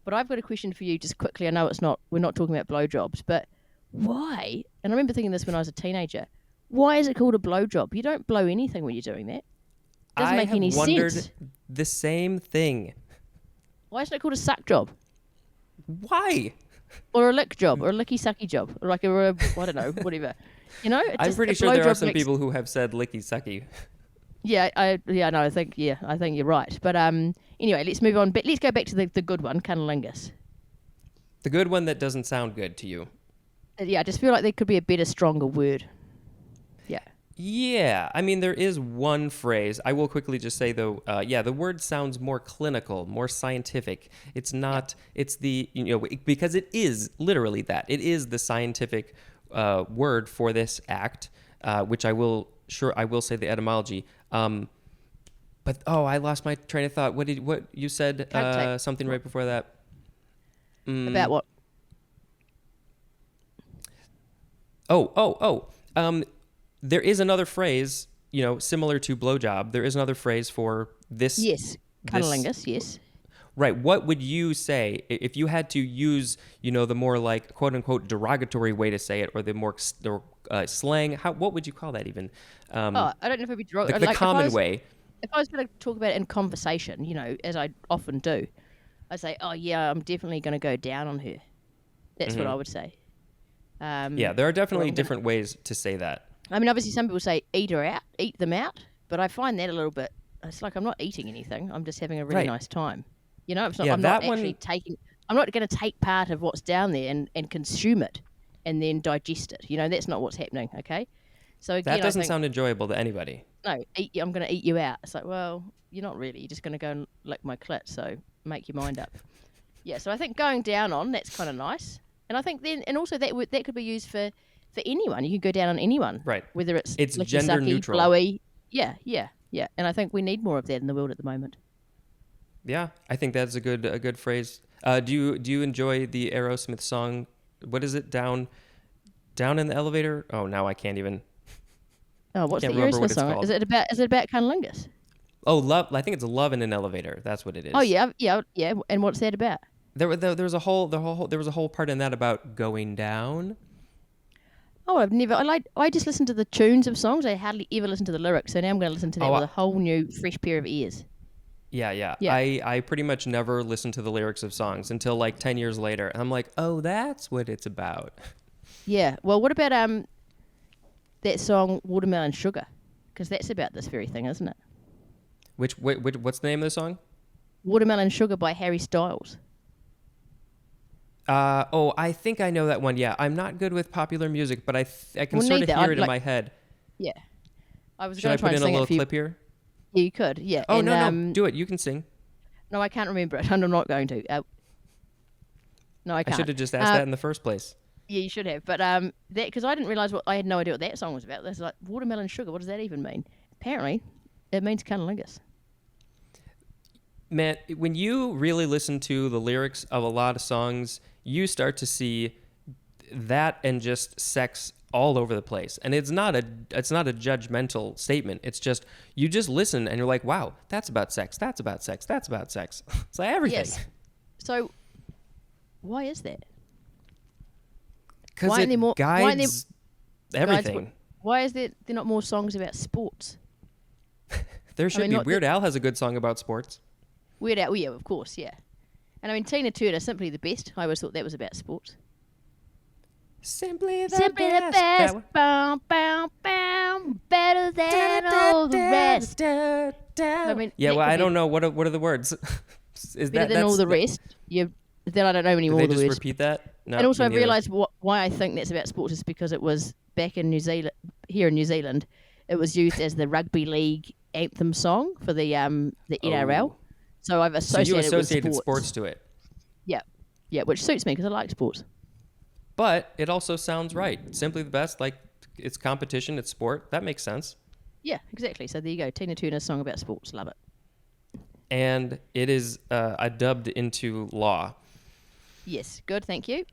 But I've got a question for you just quickly. I know we're not talking about blowjobs, but why, and I remember thinking this when I was a teenager, why is it called a blowjob? You don't blow anything when you're doing that. It doesn't make any sense. I wondered the same thing. Why isn't it called a suck job? Why? Or a lick job, or a licky sucky job, or like I don't know, whatever. You know, I'm pretty sure there are some people who have said licky sucky. Yeah, I think you're right. But anyway, let's move on. But let's go back to the good one, cunnilingus. The good one that doesn't sound good to you. Yeah, I just feel like there could be a better, stronger word. Yeah. Yeah, I mean, there is one phrase. I will quickly just say, though, the word sounds more clinical, more scientific. It's not, it's the, because it is literally that. It is the scientific word for this act, which I will say the etymology. But, I lost my train of thought. What you said, something right before that. About what? There is another phrase, similar to blowjob. There is another phrase for this. Yes, cunnilingus, yes. Right. What would you say if you had to use, the more like quote unquote derogatory way to say it, or the more slang? What would you call that even? I don't know if it'd be derogatory. The common way. If I was going to talk about it in conversation, as I often do, I'd say, "Oh yeah, I'm definitely going to go down on her." That's what I would say. There are definitely different ways to say that. I mean, obviously, some people say eat them out, but I find that a little bit. It's like I'm not eating anything. I'm just having a really nice time. It's not. I'm not going to take part of what's down there and consume it, and then digest it. That's not what's happening. Okay, so again, that doesn't sound enjoyable to anybody. No, I'm going to eat you out. It's like, well, you're not really. You're just going to go and lick my clit. So make your mind up. Yeah. So I think going down on, that's kind of nice, and I think then, and also that could be used for anyone. You can go down on anyone, right? Whether it's gender sucky, neutral, blowy. Yeah. And I think we need more of that in the world at the moment. Yeah, I think that's a good phrase. Do you enjoy the Aerosmith song? What is it? Down in the elevator? Oh, now I can't even. Oh, what's the Aerosmith song? Is it about cunnilingus? Oh, love. I think it's Love in an Elevator. That's what it is. Oh yeah. And what's that about? There was a whole part in that about going down. Oh, I've never. I just listen to the tunes of songs. I hardly ever listen to the lyrics. So now I'm going to listen to that with a whole new, fresh pair of ears. Yeah. I pretty much never listen to the lyrics of songs until like 10 years later. And I'm like, oh, that's what it's about. Yeah. Well, what about that song Watermelon Sugar? Because that's about this very thing, isn't it? What's the name of the song? Watermelon Sugar by Harry Styles. I think I know that one. Yeah, I'm not good with popular music, but I can sort of hear it in my head. Yeah. I was Should I put in a little clip here? Yeah, you could. Yeah. Oh, no. Do it. You can sing. No, I can't remember it. I'm not going to. No, I can't. I should have just asked that in the first place. Yeah, you should have. But that because I didn't realize I had no idea what that song was about. There's like watermelon sugar. What does that even mean? Apparently, it means cunnilingus. Man, when you really listen to the lyrics of a lot of songs, you start to see that and just sex all over the place. And it's not a judgmental statement. It's just you just listen and you're like, wow, that's about sex. That's about sex. That's about sex. It's like everything. Yes. So why is that? Because it guides everything. Why is there not more songs about sports? There should be. Weird Al has a good song about sports. Weird Al, yeah, of course, yeah. And I mean, Tina Turner, Simply the Best. I always thought that was about sports. Simply the best. Bow, bow, bow, better than all the rest. I mean, yeah, well, I don't know. What are the words? Is better that than all that's the rest. Then I don't know any did more they of the just words. repeat that? And No, also me I neither. realised why I think that's about sports is because it was back in New Zealand, here in New Zealand, it was used as the rugby league anthem song for the NRL. Oh, So I've so you associated it with associated sports. sports to it, Yeah, yeah, which suits me because I like sports. but it also sounds right. Simply the best, like it's competition, it's sport. That makes sense. Yeah, exactly. So there you go. Tina Turner's song about sports. Love it. And it is dubbed into law. Yes, good. Thank you.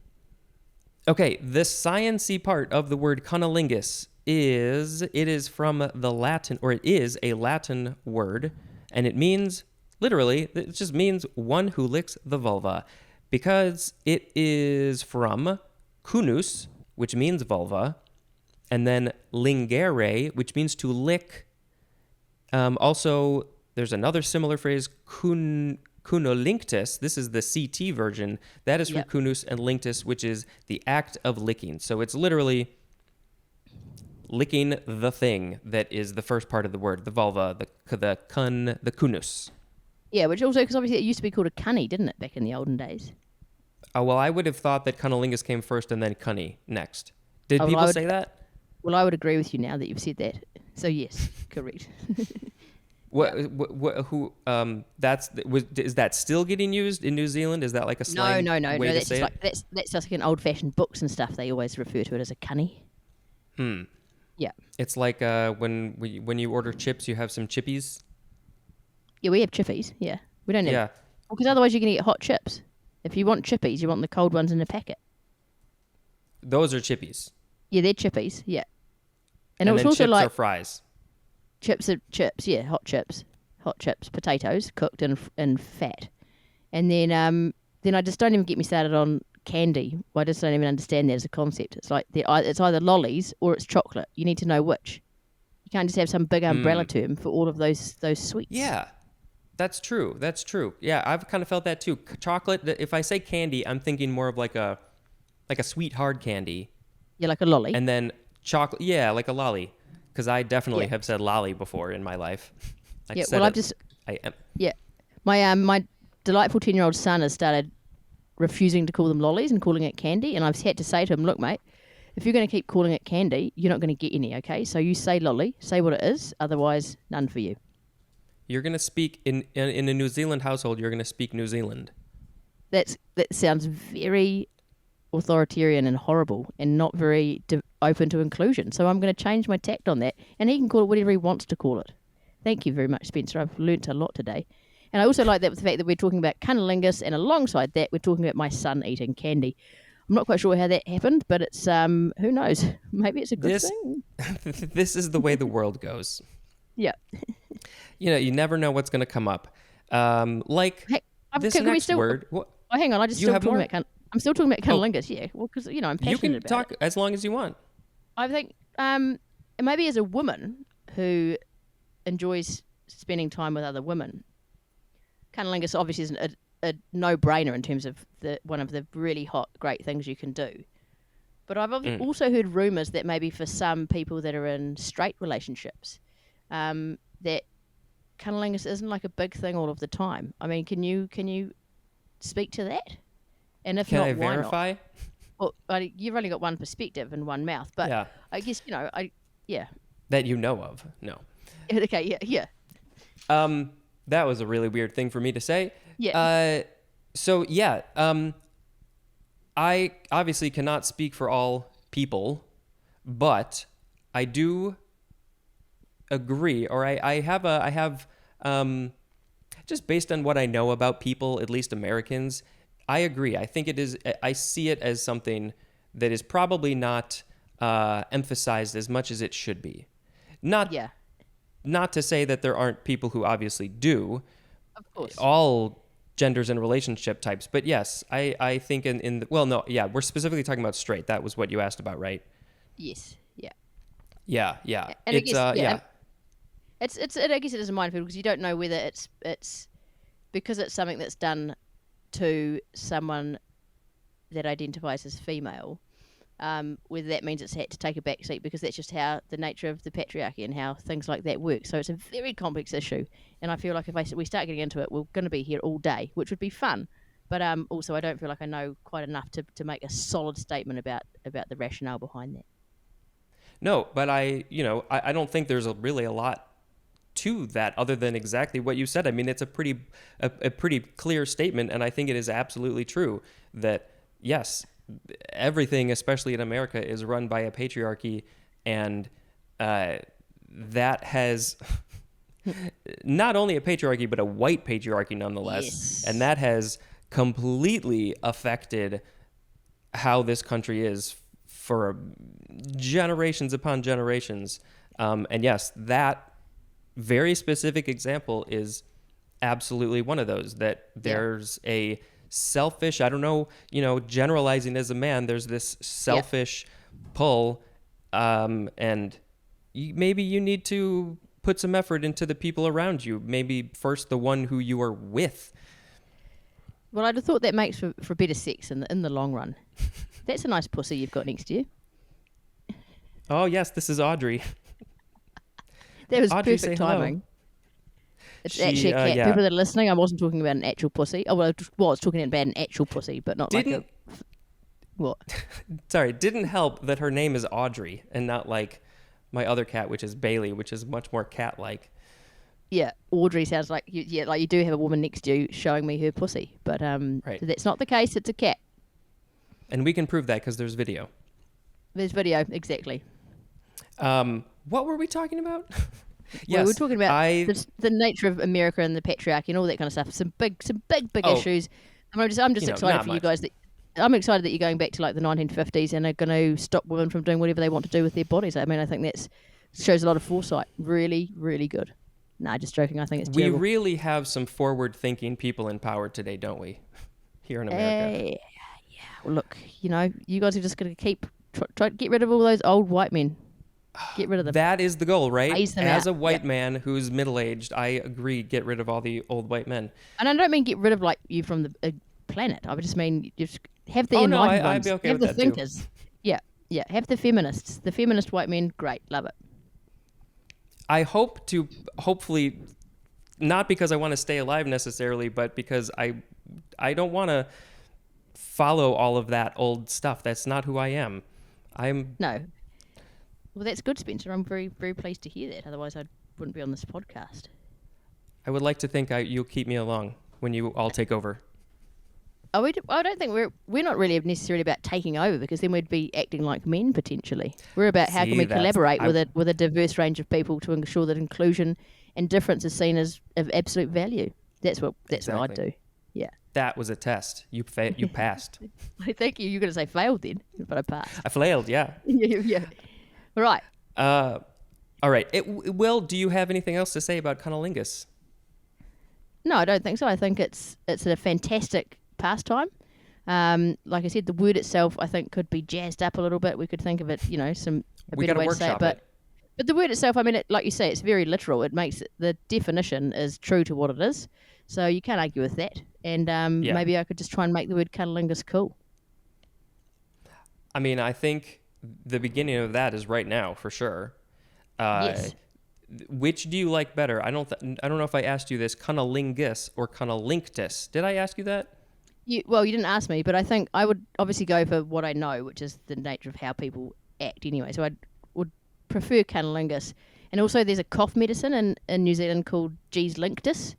Okay, the science-y part of the word cunnilingus is from the Latin, or it is a Latin word, and it means literally, it just means one who licks the vulva, because it is from cunus, which means vulva, and then lingere, which means to lick. Also, there's another similar phrase, cunolinctus. This is the CT version. That is from Yep. cunus and linctus, which is the act of licking. So it's literally licking the thing that is the first part of the word, the vulva, the cunus. Yeah, which also because obviously it used to be called a cunny, didn't it, back in the olden days? Oh, well, I would have thought that cunnilingus came first and then cunny next. Did Oh, well, people say that? I would agree with you now that you've said that. So yes, correct. What, who, is that still getting used in New Zealand? Is that like a No, slang no, no, way no. to That's say just it? like that's just like in old-fashioned books and stuff. They always refer to it as a cunny. Hmm. Yeah, It's like when you order chips, you have some chippies. yeah. We have chippies. Yeah, we don't have Yeah, because otherwise you're gonna get hot chips. If you want chippies, you want the cold ones in a packet. those are chippies. Yeah, they're chippies. Yeah, and it And was then also chips like are fries. chips are chips. Yeah, hot chips, potatoes cooked in fat, and then I just don't even get me started on candy. I just don't even understand that as a concept. It's like it's either lollies or it's chocolate. You need to know which. You can't just have some big umbrella Mm. term for all of those sweets. Yeah, that's true. That's true. Yeah, I've kind of felt that too. Chocolate. If I say candy, I'm thinking more of like a sweet hard candy, Yeah, like a lolly. and then chocolate. Yeah, like a lolly. Because I definitely Yeah, have said lolly before in my life. I've yeah. said Well, I've it. just I am. yeah. My delightful 10-year-old son has started refusing to call them lollies and calling it candy, and I've had to say to him, look, mate, if you're going to keep calling it candy, you're not going to get any. Okay, so you say lolly, say what it is. Otherwise, none for you. You're gonna speak in a New Zealand household. You're gonna speak New Zealand. That sounds very authoritarian and horrible and not very open to inclusion. So I'm going to change my tact on that, and he can call it whatever he wants to call it. Thank you very much, Spencer. I've learnt a lot today. And I also like that with the fact that we're talking about cunnilingus, and alongside that, we're talking about my son eating candy. I'm not quite sure how that happened, but it's who knows? Maybe it's a good This thing. this is the way the world goes. Yeah. You know, you never know what's gonna come up. Like Hey, this can we next still? word. What, Oh, hang on. I just you still have talking more? about. I'm still talking about Oh, cunnilingus. Yeah. Well, because I'm you passionate can about it. talk as long as you want. I think maybe as a woman who enjoys spending time with other women, cunnilingus obviously is a no-brainer in terms of one of the really hot, great things you can do. But I've Mm. also heard rumours that maybe for some people that are in straight relationships, that cunnilingus isn't like a big thing all of the time. I mean, can you speak to that? And if Can not, I why not? verify? Well, you've only got one perspective and one mouth, but Yeah, I guess yeah, that you know of. No. okay, yeah, That was a really weird thing for me to say. yeah. So yeah, I obviously cannot speak for all people, but I do agree, or I have just based on what I know about people, at least Americans, I agree. I think it is. I see it as something that is probably not emphasized as much as it should be. Not Yeah, not to say that there aren't people who obviously do, of course. all genders and relationship types, but yes, I think in the, well, no, yeah, we're specifically talking about straight. That was what you asked about, right? Yes, yeah. Yeah, And I it's guess yeah. I guess it is a minefield because you don't know whether it's because it's something that's done to someone that identifies as female, whether that means it's had to take a back seat because that's just how the nature of the patriarchy and how things like that work. So it's a very complex issue, and I feel like if we start getting into it, we're going to be here all day, which would be fun. But also, I don't feel like I know quite enough to make a solid statement about the rationale behind that. No, but I don't think there's really a lot to that other than exactly what you said. I mean, it's a pretty clear statement, and I think it is absolutely true that yes, everything, especially in America, is run by a patriarchy, and that has not only a patriarchy but a white patriarchy nonetheless, Yes. and that has completely affected how this country is for generations upon generations. And yes, that very specific example is absolutely one of those, that there's a selfish, I don't know, generalizing as a man, there's this selfish pull, and maybe you need to put some effort into the people around you, maybe first the one who you are with. Well, I'd have thought that makes for better sex in the long run. That's a nice pussy you've got next to you. Oh yes, this is Audrey. That was Audrey, perfect say hello. timing. It's actually a cat. yeah. People that are listening, I wasn't talking about an actual pussy. Oh, well, I was talking about an actual pussy, but not like a... What? Sorry, didn't help that her name is Audrey and not like my other cat, which is Bailey, which is much more cat-like. Yeah, Audrey sounds like you do have a woman next to you showing me her pussy, but Right. that's not the case. It's a cat. And we can prove that because there's video. There's video, exactly. What were we talking about? Yes, well, we're talking about the nature of America and the patriarchy and all that kind of stuff. Some big issues. And I'm just excited for you guys that I'm excited that you're going back to like the 1950s and are going to stop women from doing whatever they want to do with their bodies. I mean, I think that shows a lot of foresight. Really, really good. Nah, just joking. I think it's terrible. We really have some forward-thinking people in power today, don't we? Here in America. Yeah. Well, look, you guys are just going to try to get rid of all those old white men. Get rid of them. That is the goal, right? As a white Yep. man who's middle-aged, I agree, get rid of all the old white men. And I don't mean get rid of like you from the planet. I would just mean just have the enlightened ones. I'd be okay have with the that thinkers. too. Yeah. Have the feminists. The feminist white men, great. Love it. I hope to, hopefully, not because I want to stay alive necessarily, but because I don't want to follow all of that old stuff. That's not who I am. No. Well, that's good, Spencer. I'm very, very pleased to hear that. Otherwise, I wouldn't be on this podcast. I would like to think you'll keep me along when you all take over. Oh, I don't think we're not really necessarily about taking over, because then we'd be acting like men potentially. We're about how can we collaborate with a diverse range of people to ensure that inclusion and difference is seen as of absolute value. That's what I'd do. Yeah. That was a test. You passed. Thank you. You're going to say failed then, but I passed. I failed. Yeah. Yeah. Right. All right. Will, do you have anything else to say about cunnilingus? No, I don't think so. I think it's a fantastic pastime. Like I said, the word itself, I think, could be jazzed up a little bit. We could think of it, a better way to say it. But the word itself, I mean, like you say, it's very literal. It makes the definition is true to what it is. So you can't argue with that. And maybe I could just try and make the word cunnilingus cool. I mean, I think the beginning of that is right now, for sure. Yes. Which do you like better? I don't know if I asked you this, cunnilingus or cunnilingus. Did I ask you that? You didn't ask me, but I think I would obviously go for what I know, which is the nature of how people act anyway. So I would prefer cunnilingus. And also there's a cough medicine in New Zealand called G's Linctus.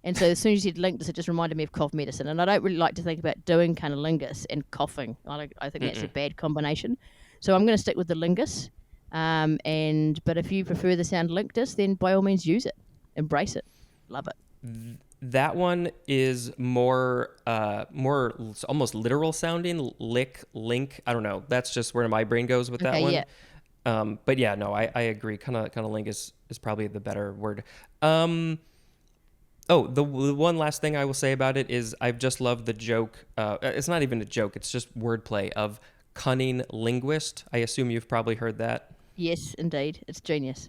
And so as soon as you said Linctus, it just reminded me of cough medicine. And I don't really like to think about doing cunnilingus and coughing. I think that's a bad combination. So I'm going to stick with the lingus. But if you prefer the sound Linctus, then by all means use it. Embrace it. Love it. That one is more almost literal sounding. Link. I don't know. That's just where my brain goes with that one. Yeah. But yeah, no, I agree. Cunnilingus is probably the better word. The one last thing I will say about it is I've just loved the joke. It's not even a joke. It's just wordplay of cunning linguist. I assume you've probably heard that. Yes, indeed. It's genius.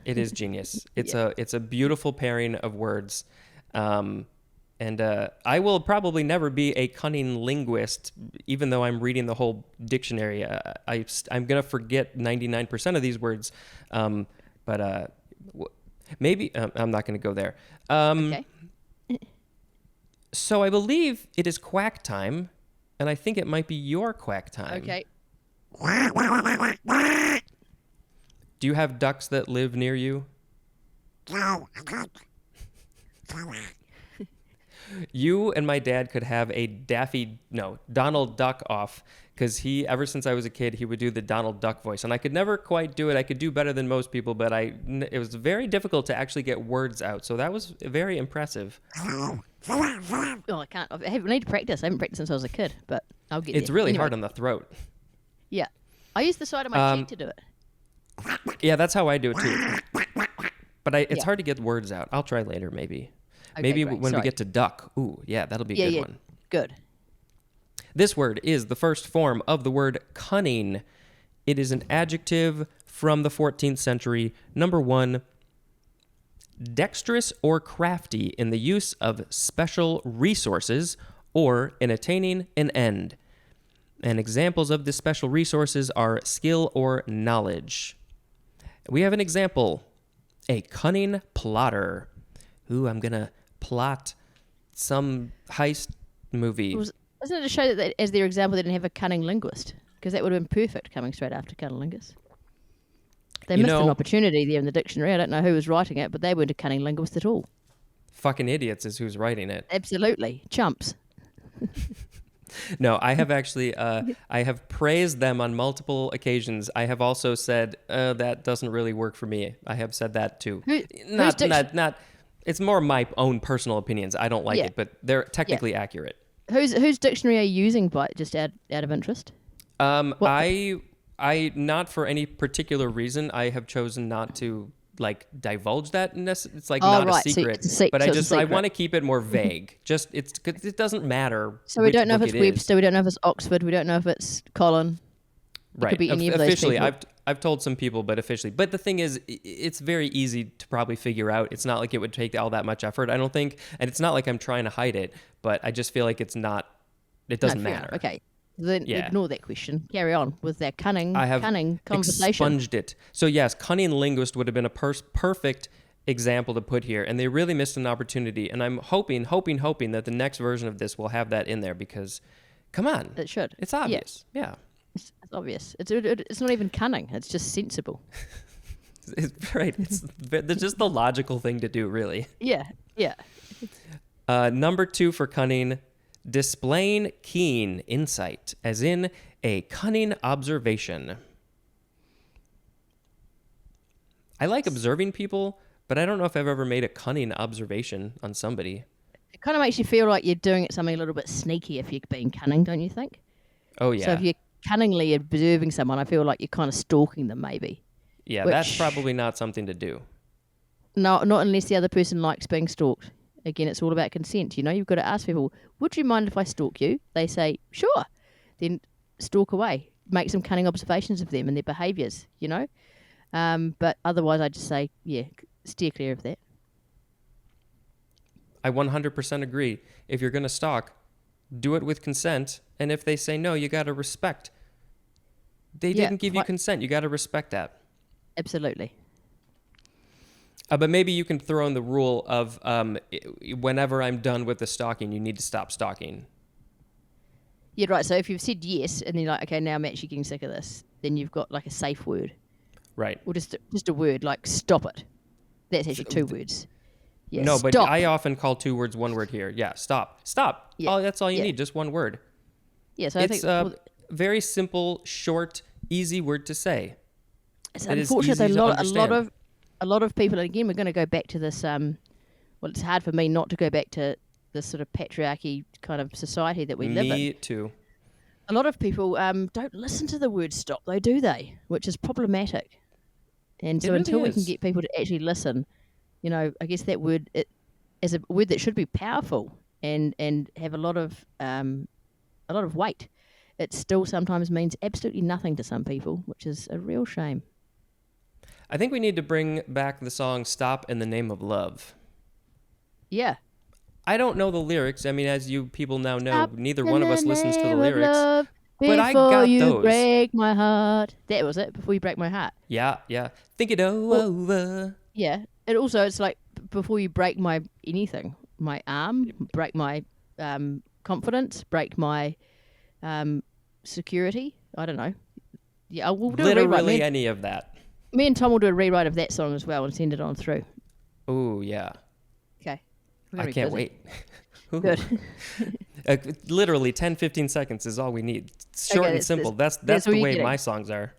It is genius. It's a beautiful pairing of words. And I will probably never be a cunning linguist, even though I'm reading the whole dictionary. I'm going to forget 99% of these words. But maybe I'm not going to go there. Okay. So I believe it is quack time, and I think it might be your quack time. Okay. Do you have ducks that live near you? No. You and my dad could have a Donald Duck off, because ever since I was a kid, he would do the Donald Duck voice, and I could never quite do it. I could do better than most people, but it was very difficult to actually get words out. So that was very impressive. Oh, I can't. I need to practice. I haven't practiced since I was a kid, but I'll get It's there. really Anyway, hard on the throat. Yeah. I use the side of my cheek to do it. Yeah, that's how I do it too. But it's Yeah. hard to get words out. I'll try later, maybe. Okay, Maybe great. when we Sorry. get to duck. Ooh, yeah, that'll be a good one. Good. This word is the first form of the word cunning. It is an adjective from the 14th century. Number 1, dexterous or crafty in the use of special resources or in attaining an end. And examples of the special resources are skill or knowledge. We have an example. A cunning plotter. Ooh, I'm going to plot some heist movie. Wasn't it to show that as their example, they didn't have a cunning linguist? Because that would have been perfect coming straight after cunning linguist. They missed an opportunity there in the dictionary. I don't know who was writing it, but they weren't a cunning linguist at all. Fucking idiots is who's writing it. Absolutely. Chumps. No, I have actually, I have praised them on multiple occasions. I have also said, that doesn't really work for me. I have said that too. Not. It's more my own personal opinions. I don't like it, but they're technically accurate. Whose dictionary are you using, by just out of interest? I not for any particular reason. I have chosen not to divulge that. It's not right. a secret, So but I I want to keep it more vague. Just it doesn't matter. So we don't know if book it's it is. Webster. We don't know if it's Oxford. We don't know if it's Colin. It Right. could be any of those Officially, people. I've told some people, but officially. But the thing is, it's very easy to probably figure out. It's not like it would take all that much effort, I don't think. And it's not like I'm trying to hide it, but I just feel like it doesn't fair matter. enough. Okay. Then Yeah. ignore that question. Carry on with that cunning conversation. Expunged it. So yes, cunning linguist would have been a perfect example to put here, and they really missed an opportunity. And I'm hoping that the next version of this will have that in there, because, come on, It should. it's obvious. Yeah. It's obvious. It's not even cunning. It's just sensible. It's right. It's just the logical thing to do, really. Yeah. Yeah. Number 2 for cunning, displaying keen insight, as in a cunning observation. I like observing people, but I don't know if I've ever made a cunning observation on somebody. It kind of makes you feel like you're doing something a little bit sneaky if you're being cunning, don't you think? Oh, yeah. So if you're cunningly observing someone, I feel like you're kind of stalking them, maybe. Yeah, that's probably not something to do. No, not unless the other person likes being stalked. Again, it's all about consent. You've got to ask people, would you mind if I stalk you? They say, sure. Then stalk away. Make some cunning observations of them and their behaviours, But otherwise, I just say, yeah, steer clear of that. I 100% agree. If you're going to stalk, do it with consent. And if they say no, you got to respect. They didn't give you consent. You got to respect that. Absolutely. But maybe you can throw in the rule of whenever I'm done with the stalking, you need to stop stalking. Yeah, right. So if you've said yes, and then you're like, okay, now I'm actually getting sick of this, then you've got like a safe word. Right. Or just a word, like stop it. That's actually 2 words. Yeah, no, stop. but I often call 2 words 1 word here. Yeah, stop. Stop. Yeah. Oh, that's all you Yeah. need, just 1 word. Yeah, so It's I think... very simple, short, easy word to say. It's It is unfortunate easy to a understand. lot of people, and again, we're going to go back to this. Well, it's hard for me not to go back to this sort of patriarchy kind of society that we live in. Me too. A lot of people don't listen to the word stop, though, do they? Which is problematic. And so really until we can is. get people to actually listen, I guess that word is a word that should be powerful and have a lot of weight. It still sometimes means absolutely nothing to some people, which is a real shame. I think we need to bring back the song "Stop in the Name of Love." Yeah. I don't know the lyrics. I mean, as you people now know, Stop neither in one of the us listens to the name of lyrics. love But I before got you those. break my heart. That was it. Before you break my heart. Yeah, yeah. Think it Well, over. yeah. And also, it's like before you break my anything, my arm, break my confidence, break my security. I don't know. Yeah, we'll do a rewrite. Literally any of that. Me and Tom will do a rewrite of that song as well and send it on through. Oh, yeah. Okay. We're I gonna be can't busy. wait. Ooh. Good. Literally 10, 15 seconds is all we need. It's short Okay, and simple. That's all the you're way getting. my songs are.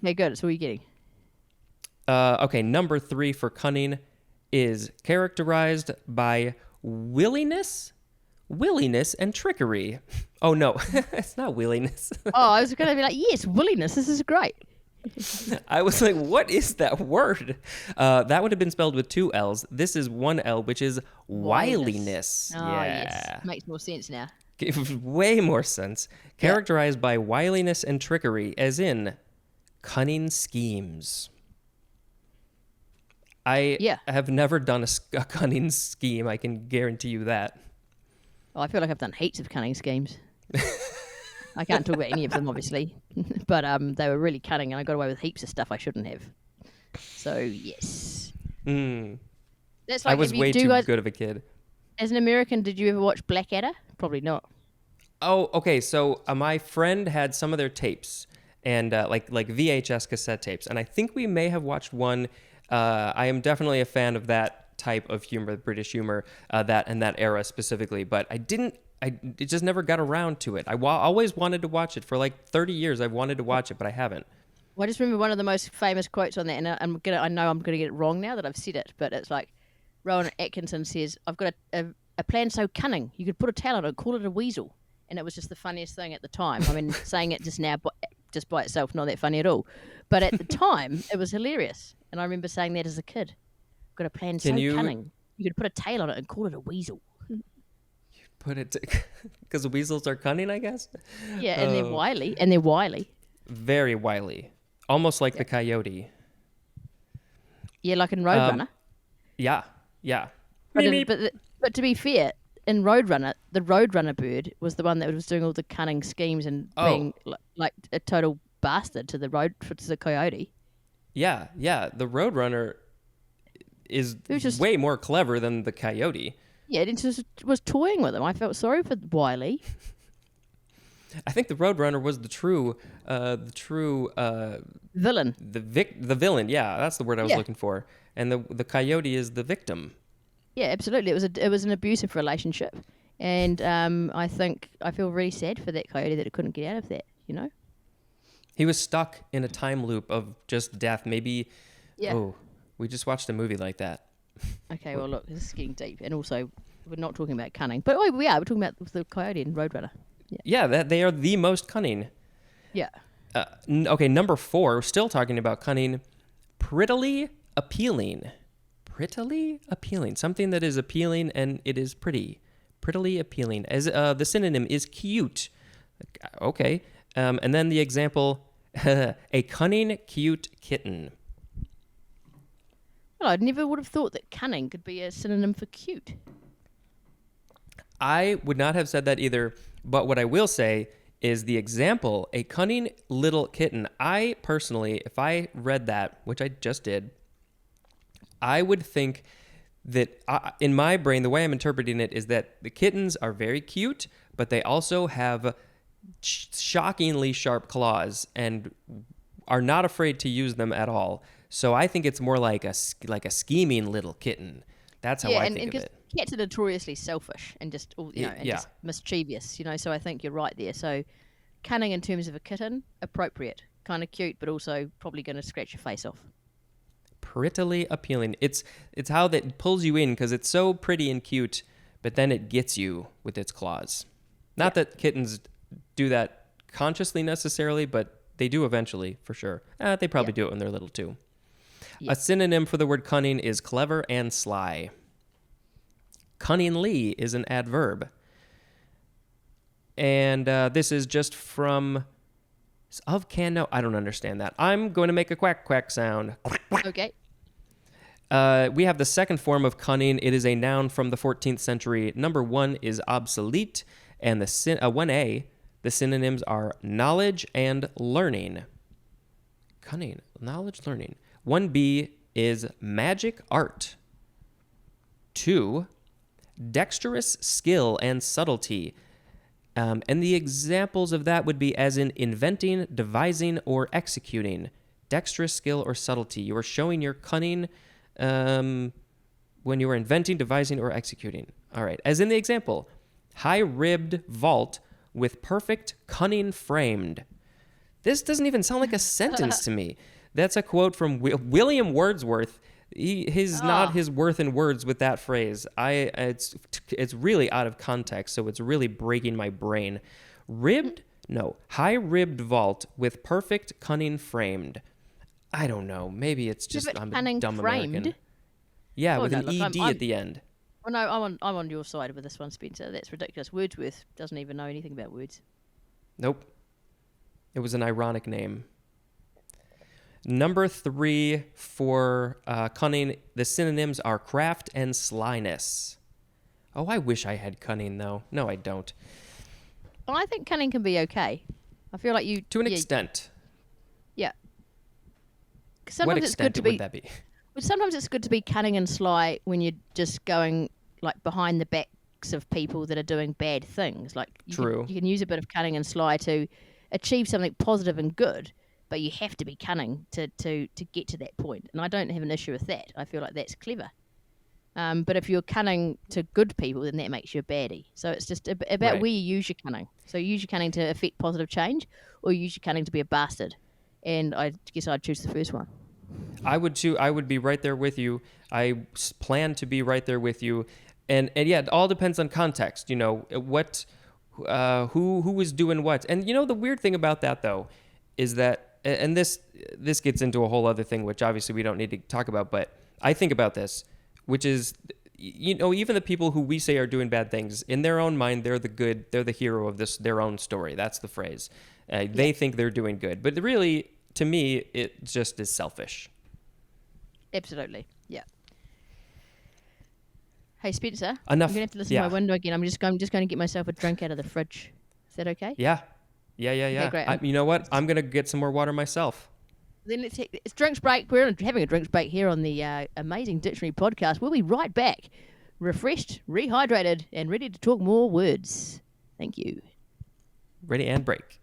Okay, good. That's all you're getting. Okay, number 3 for cunning is characterized by williness and trickery. Oh, no. It's not williness. Oh, I was going to be like, yes, willingness. This is great. I was like, what is that word? That would have been spelled with 2 L's. This is 1 L, which is wiliness. Oh, Yeah. yes. Makes more sense now. Way more sense. Characterized by wiliness and trickery, as in cunning schemes. I have never done a cunning scheme. I can guarantee you that. Oh, I feel like I've done heaps of cunning schemes. I can't talk about any of them, obviously. But they were really cunning, and I got away with heaps of stuff I shouldn't have. So, yes. That's like, I was way too good of a kid. As an American, did you ever watch Blackadder? Probably not. Oh, okay. So my friend had some of their tapes, and like VHS cassette tapes, and I think we may have watched one. I am definitely a fan of that type of humor, British humor, that era specifically. But it just never got around to it. I always wanted to watch it for like 30 years. I've wanted to watch it, but I haven't. Well, I just remember one of the most famous quotes on that, and I know I'm gonna get it wrong now that I've said it, but it's like Rowan Atkinson says, "I've got a plan so cunning you could put a tail on it and call it a weasel," and it was just the funniest thing at the time. I mean, saying it just now, just by itself, not that funny at all, but at the time, it was hilarious, and I remember saying that as a kid. I've got a plan so cunning you could put a tail on it and call it a weasel. Put it because weasels are cunning, I guess. Yeah, and they're wily. Very wily. Almost like the coyote. Yeah, like in Roadrunner. Yeah. But to be fair, in Roadrunner, the Roadrunner bird was the one that was doing all the cunning schemes and being like a total bastard to the coyote. Yeah. The Roadrunner is way more clever than the coyote. Yeah, it just was toying with him. I felt sorry for Wiley. I think the Roadrunner was the true villain. The villain, yeah, that's the word I was looking for. And the coyote is the victim. Yeah, absolutely. It was an abusive relationship, and I feel really sad for that coyote that it couldn't get out of that. You know, he was stuck in a time loop of just death. Maybe. Yeah. Oh, we just watched a movie like that. Okay, well, look, this is getting deep, and also we're not talking about cunning, but we are. We're talking about the coyote in Roadrunner. Yeah, that they are the most cunning. Yeah. Okay, number 4, we're still talking about cunning. Prettily appealing. Prettily appealing. Something that is appealing and it is pretty. Prettily appealing. As the synonym is cute. Okay. And then the example, a cunning, cute kitten. Well, I never would have thought that cunning could be a synonym for cute. I would not have said that either, but what I will say is the example, a cunning little kitten. I personally, if I read that, which I just did, I would think that in my brain, the way I'm interpreting it is that the kittens are very cute, but they also have shockingly sharp claws and are not afraid to use them at all. So I think it's more like a scheming little kitten. That's how I think of it. Cats are notoriously selfish and just just mischievous. So I think you're right there. So cunning in terms of a kitten, appropriate, kind of cute, but also probably going to scratch your face off. Prettily appealing. It's how that pulls you in because it's so pretty and cute, but then it gets you with its claws. Not that kittens do that consciously necessarily, but they do eventually, for sure. They probably do it when they're little too. A synonym for the word cunning is clever and sly. Cunningly is an adverb. And this is just from no, I don't understand that. I'm going to make a quack quack sound. Okay. We have the second form of cunning. It is a noun from the 14th century. Number 1 is obsolete, and 1A, the synonyms are knowledge and learning. Cunning, knowledge, learning. 1B is magic art. 2, dexterous skill and subtlety. And the examples of that would be as in inventing, devising, or executing. Dexterous skill or subtlety. You are showing your cunning when you are inventing, devising, or executing. All right. As in the example, high-ribbed vault with perfect cunning framed. This doesn't even sound like a sentence to me. That's a quote from William Wordsworth. He's not his worth in words with that phrase. It's really out of context, so it's really breaking my brain. Ribbed? No. High-ribbed vault with perfect cunning framed. I don't know. Maybe it's just I'm a dumb framed? American. Yeah, with an look, ED at the end. Well, no, I'm on your side with this one, Spencer. That's ridiculous. Wordsworth doesn't even know anything about words. Nope. It was an ironic name. Number 3 for cunning, the synonyms are craft and slyness. Oh, I wish I had cunning, though. No, I don't. Well, I think cunning can be okay. I feel like you... To an extent. Yeah. What extent would that be? Well, sometimes it's good to be cunning and sly when you're just going like behind the backs of people that are doing bad things. Like you can use a bit of cunning and sly to achieve something positive and good, but you have to be cunning to get to that point. And I don't have an issue with that. I feel like that's clever. But if you're cunning to good people, then that makes you a baddie. So it's just about where you use your cunning. So you use your cunning to affect positive change, or you use your cunning to be a bastard. And I guess I'd choose the first one. I would too. I would be right there with you. I plan to be right there with you. And yeah, it all depends on context. You know, who is doing what. And you know, the weird thing about that though is that, and this gets into a whole other thing, which obviously we don't need to talk about, but I think about this, which is, you know, even the people who we say are doing bad things, in their own mind, they're the hero of their own story. That's the phrase. They think they're doing good, but really, to me, it just is selfish. Absolutely, yeah. Hey, Spencer. Enough. I'm going to have to listen to my window again. I'm just going to get myself a drink out of the fridge. Is that okay? Yeah. Okay, great. You know what? I'm going to get some more water myself. Then let's take it's drinks break. We're having a drinks break here on the amazing Dictionary podcast. We'll be right back, refreshed, rehydrated, and ready to talk more words. Thank you. Ready and break.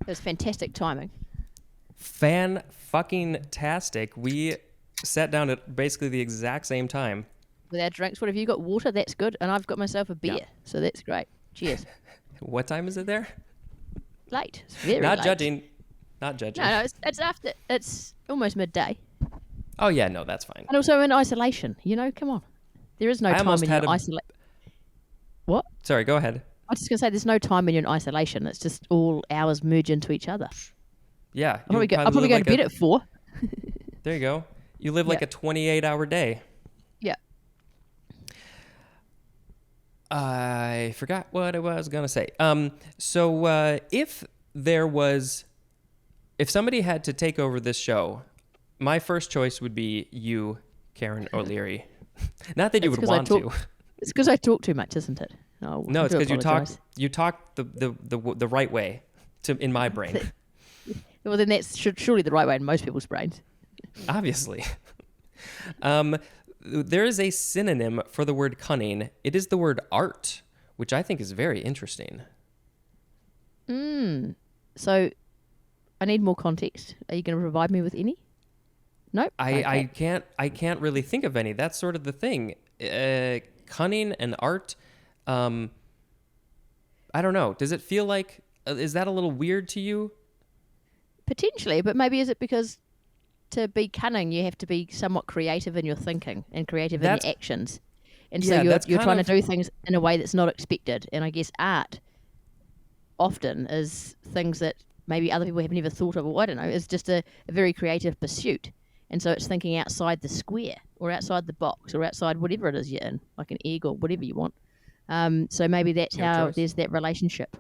It was fantastic timing. Fan-fucking-tastic. We sat down at basically the exact same time. With our drinks, what have you got? Water? That's good. And I've got myself a beer. Yeah. So that's great. Cheers. What time is it there? Late. It's very Not late. judging. Not judging. No, it's after. It's almost midday. Oh, yeah, no, that's fine. And also in isolation. You know, come on. There is no time when you're isolation. What? Sorry, go ahead. I was just going to say there's no time when you're in isolation. It's just all hours merge into each other. Yeah. I'll probably go to bed at 4. There you go. You live like a 28-hour day. Yeah. I forgot what I was going to say. So if somebody had to take over this show, my first choice would be you, Karen O'Leary. Not that you would want to. It's because I talk too much, isn't it? No, it's because you talk the right way in my brain. Well, then that's surely the right way in most people's brains. Obviously. There is a synonym for the word cunning. It is the word art, which I think is very interesting. So, I need more context. Are you going to provide me with any? Nope. I can't really think of any. That's sort of the thing. Cunning and art. I don't know. Does it feel like is that a little weird to you? Potentially, but maybe is it because to be cunning you have to be somewhat creative in your thinking and creative in your actions, and so you're trying to do things in a way that's not expected. And I guess art often is things that maybe other people have never thought of, or I don't know, it's just a very creative pursuit. And so it's thinking outside the square or outside the box or outside whatever it is you're in, like an egg or whatever you want. So maybe that's how there's that relationship.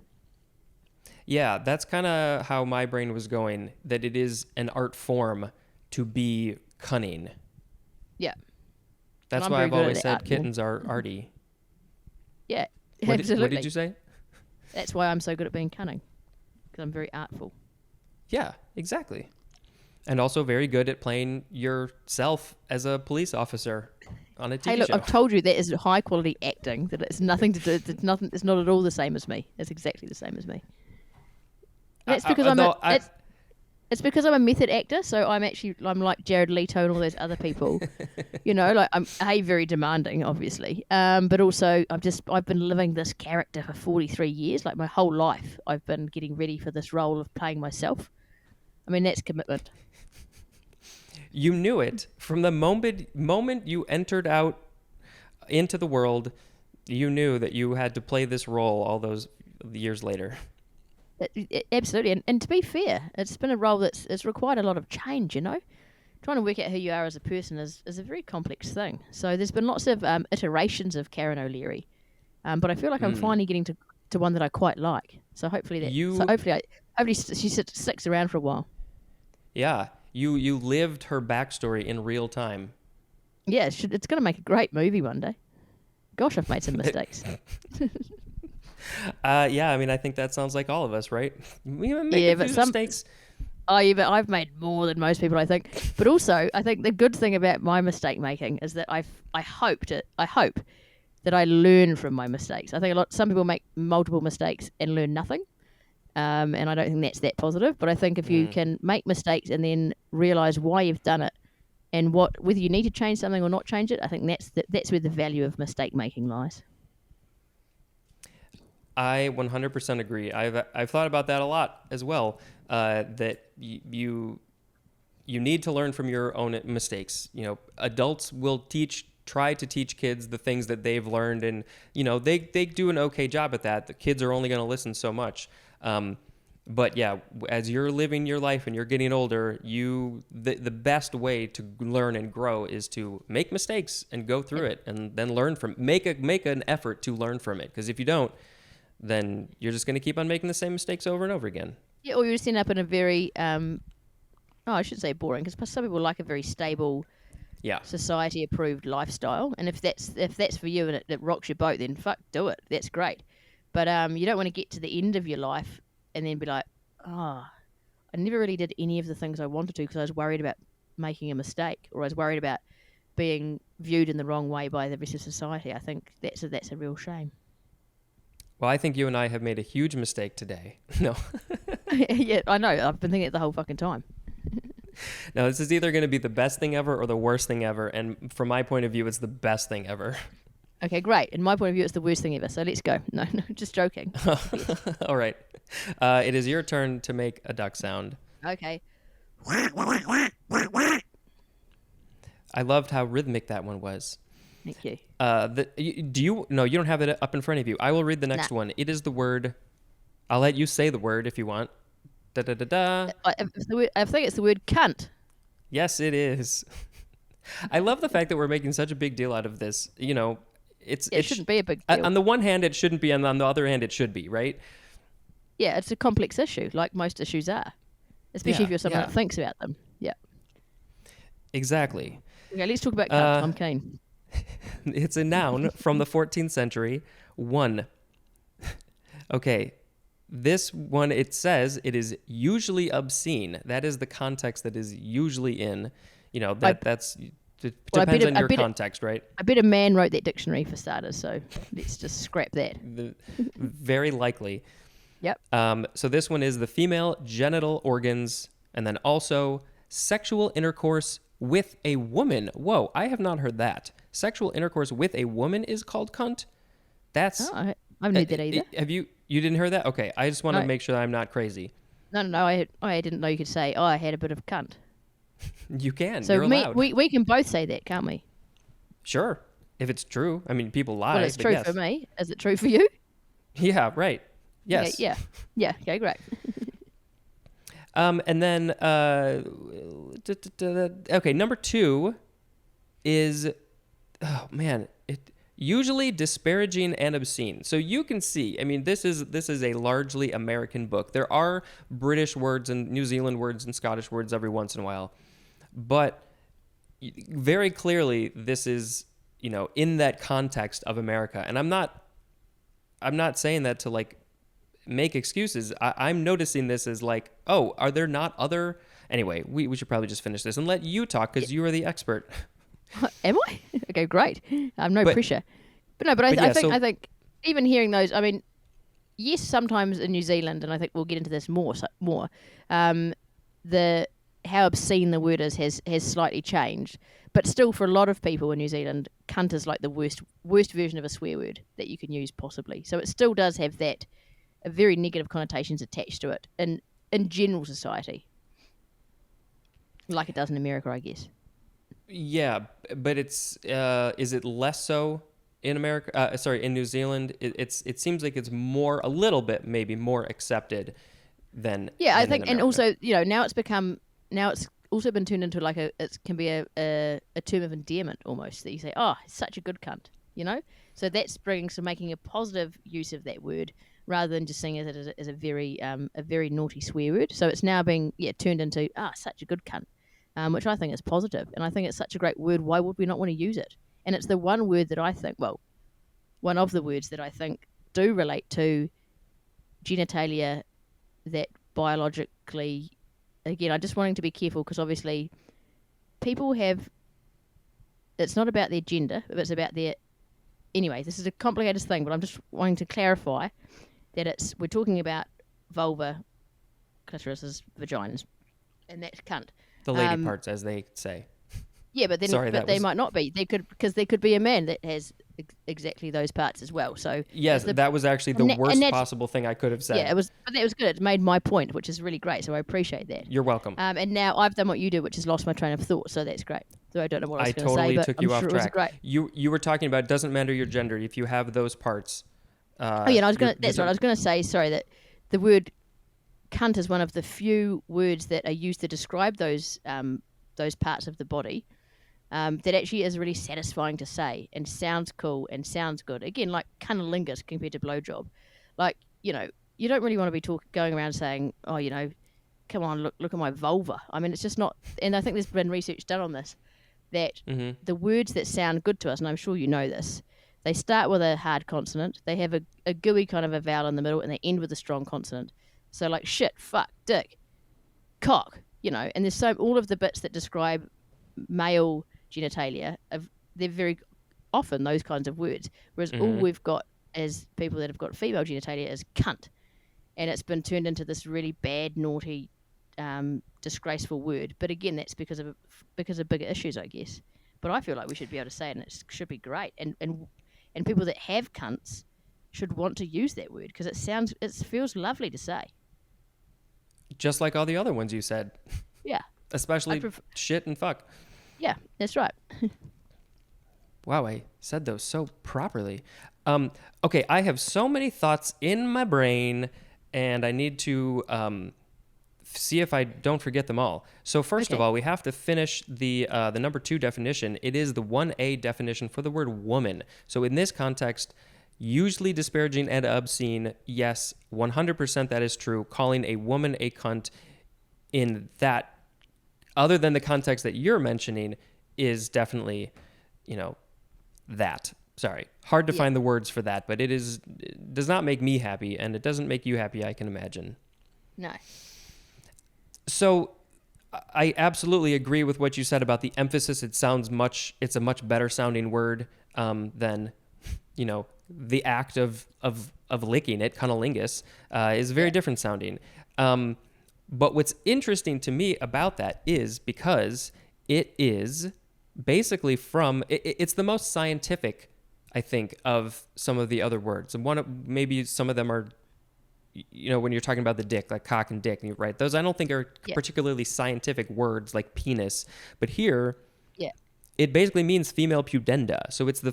Yeah, that's kind of how my brain was going, that it is an art form to be cunning. Yeah. That's why I've always said kittens are arty. Yeah, absolutely. What did you say? That's why I'm so good at being cunning, because I'm very artful. Yeah, exactly. And also very good at playing yourself as a police officer on a TV show. Hey, look, I've told you that is high quality acting, that it's nothing to do, it's not at all the same as me. It's exactly the same as me. That's because it's because I'm a method actor, so I'm like Jared Leto and all those other people. Like I'm very demanding, obviously, but also I've been living this character for 43 years. Like my whole life, I've been getting ready for this role of playing myself. I mean, that's commitment. You knew it from the moment you entered out into the world. You knew that you had to play this role all those years later. Absolutely, and to be fair, it's been a role it's required a lot of change. Trying to work out who you are as a person is a very complex thing. So there's been lots of iterations of Karen O'Leary, but I feel like I'm finally getting to one that I quite like. So hopefully she sticks around for a while. Yeah, you lived her backstory in real time. Yeah, it's going to make a great movie one day. Gosh, I've made some mistakes. Yeah, I mean, I think that sounds like all of us, right? We make a few mistakes. Oh, yeah, but I've made more than most people, I think. But also, I think the good thing about my mistake making is that I hope that I learn from my mistakes. I think some people make multiple mistakes and learn nothing, and I don't think that's that positive. But I think if you can make mistakes and then realize why you've done it and whether you need to change something or not change it, I think that's where the value of mistake making lies. I 100% agree. I've thought about that a lot as well. That you need to learn from your own mistakes. Adults will try to teach kids the things that they've learned, and they do an okay job at that. The kids are only going to listen so much. But yeah, as you're living your life and you're getting older, the best way to learn and grow is to make mistakes and go through it, and then learn from make an effort to learn from it. Because if you don't, then you're just going to keep on making the same mistakes over and over again. Yeah, or you just end up in a very, I should say boring, because some people like a very stable, society-approved lifestyle. And if that's for you and it rocks your boat, then fuck, do it. That's great. But you don't want to get to the end of your life and then be like, I never really did any of the things I wanted to because I was worried about making a mistake, or I was worried about being viewed in the wrong way by the rest of society. I think that's a real shame. Well, I think you and I have made a huge mistake today. No. Yeah, I know. I've been thinking it the whole fucking time. No, this is either going to be the best thing ever or the worst thing ever. And from my point of view, it's the best thing ever. Okay, great. In my point of view, it's the worst thing ever. So let's go. No, just joking. All right. It is your turn to make a duck sound. Okay. I loved how rhythmic that one was. Thank you. No, you don't have it up in front of you. I will read the next one. It is the word. I'll let you say the word if you want. Da da da da. I think it's the word cunt. Yes, it is. I love the fact that we're making such a big deal out of this. It shouldn't be a big deal. On the one hand, it shouldn't be, and on the other hand, it should be, right? Yeah, it's a complex issue, like most issues are, especially if you're someone that thinks about them. Yeah. Exactly. Okay, let's talk about cunt. I'm keen. It's a noun from the 14th century. One. Okay. This one, it says it is usually obscene. That is the context that is usually in. That's it depends on your context, right? I bet a man wrote that dictionary for starters, so let's just scrap that. Very likely. Yep. So this one is the female genital organs, and then also sexual intercourse with a woman. Whoa, I have not heard that. Sexual intercourse with a woman is called cunt. That's. Oh, I haven't heard that either. Have you? You didn't hear that? Okay, I just want to No. make sure that I'm not crazy. No. I didn't know you could say, "Oh, I had a bit of cunt." You can. So You're allowed. we can both say that, can't we? Sure, if it's true. I mean, people lie. Well, it's but true yes. for me. Is it true for you? Yeah. Right. Yes. Yeah. Okay, great. And then, okay, number 2 is, oh man, usually disparaging and obscene. So you can see, I mean, this is a largely American book. There are British words and New Zealand words and Scottish words every once in a while, but very clearly this is, in that context of America. And I'm not saying that to like make excuses. I'm noticing this as like, oh, are there not other? Anyway, we should probably just finish this and let you talk because you are the expert. Am I? Okay, great. No pressure. But no, I think even hearing those, I mean, yes, sometimes in New Zealand, and I think we'll get into this more, the how obscene the word is has slightly changed. But still, for a lot of people in New Zealand, cunt is like the worst version of a swear word that you can use possibly. So it still does have that very negative connotations attached to it in general society, like it does in America, I guess. Yeah, but it's is it less so in America? In New Zealand, it seems like it's a little bit maybe more accepted than I than think, in and America. also now it's also been turned into like it can be a term of endearment almost, that you say, oh, such a good cunt, So that's making a positive use of that word rather than just seeing it as a very naughty swear word. So it's now being turned into such a good cunt. Which I think is positive, and I think it's such a great word. Why would we not want to use it? And it's the one word that I think, one of the words that I think do relate to genitalia that biologically, again, I'm just wanting to be careful because obviously people have, it's not about their gender, but it's about their, anyway, this is a complicated thing, but I'm just wanting to clarify that we're talking about vulva, clitorises, vaginas, and that's cunt. The lady parts, as they say. Yeah, but then they might not be. Because there could be a man that has exactly those parts as well. So yes, that was actually the worst possible thing I could have said. Yeah, it was, but that was good. It made my point, which is really great. So I appreciate that. You're welcome. And now I've done what you do, which is lost my train of thought. So that's great. So I don't know what I was going to say. I totally took you I'm off sure track. It was great. You were talking about it doesn't matter your gender if you have those parts. And I was going. That's what I was going to say. Sorry, that the word cunt is one of the few words that are used to describe those parts of the body that actually is really satisfying to say and sounds cool and sounds good. Again, like cunnilingus compared to blowjob. Like, you don't really want to be going around saying, oh, come on, look at my vulva. I mean, it's just not, and I think there's been research done on this, that the words that sound good to us, and I'm sure you know this, they start with a hard consonant, they have a gooey kind of a vowel in the middle, and they end with a strong consonant. So like shit, fuck, dick, cock, and there's all of the bits that describe male genitalia, they're very often those kinds of words, whereas all we've got as people that have got female genitalia is cunt, and it's been turned into this really bad, naughty, disgraceful word. But again, that's because of bigger issues, I guess. But I feel like we should be able to say it, and it should be great, and people that have cunts should want to use that word because it feels lovely to say. Just like all the other ones you said. Yeah. Especially shit and fuck. Yeah, that's right. Wow, I said those so properly. Okay, I have so many thoughts in my brain, and I need to see if I don't forget them all. So first of all, we have to finish the number 2 definition. It is the 1A definition for the word woman. So in this context, usually disparaging and obscene, yes, 100% that is true. Calling a woman a cunt in that, other than the context that you're mentioning, is definitely, that. Sorry. Hard to find the words for that, but it does not make me happy, and it doesn't make you happy, I can imagine. No. So I absolutely agree with what you said about the emphasis. It's a much better sounding word than the act of licking it, cunnilingus, is very different sounding. But what's interesting to me about that is because it is basically it's the most scientific, I think, of some of the other words. And maybe some of them are, when you're talking about the dick, like cock and dick, right? Those I don't think are particularly scientific words like penis. But here, it basically means female pudenda. So it's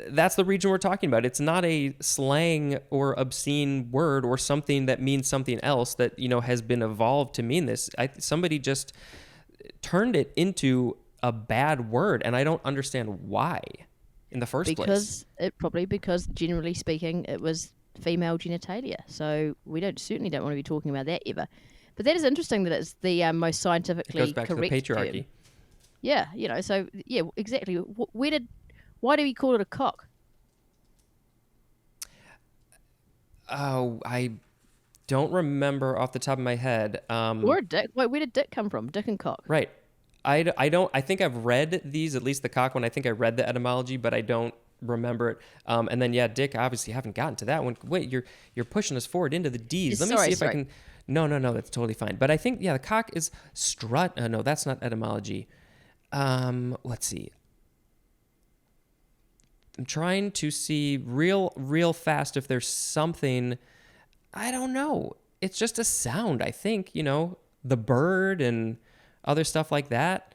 that's the region we're talking about. It's not a slang or obscene word or something that means something else that, has been evolved to mean this. Somebody just turned it into a bad word, and I don't understand why in the first place. Because generally speaking, it was female genitalia. So we certainly don't want to be talking about that ever. But that is interesting that it's the most scientifically correct. It goes back to the patriarchy. Term. Yeah, so exactly. Why do we call it a cock? Oh, I don't remember off the top of my head. Or a dick. Wait, where did dick come from? Dick and cock. Right. I think I've read these, at least the cock one. I think I read the etymology, but I don't remember it. And then dick. Obviously, haven't gotten to that one. Wait, you're pushing us forward into the D's. Let me see if I can. No, that's totally fine. But I think the cock is strut. No, that's not etymology. Let's see. I'm trying to see real fast if there's something. I don't know. It's just a sound. I think the bird and other stuff like that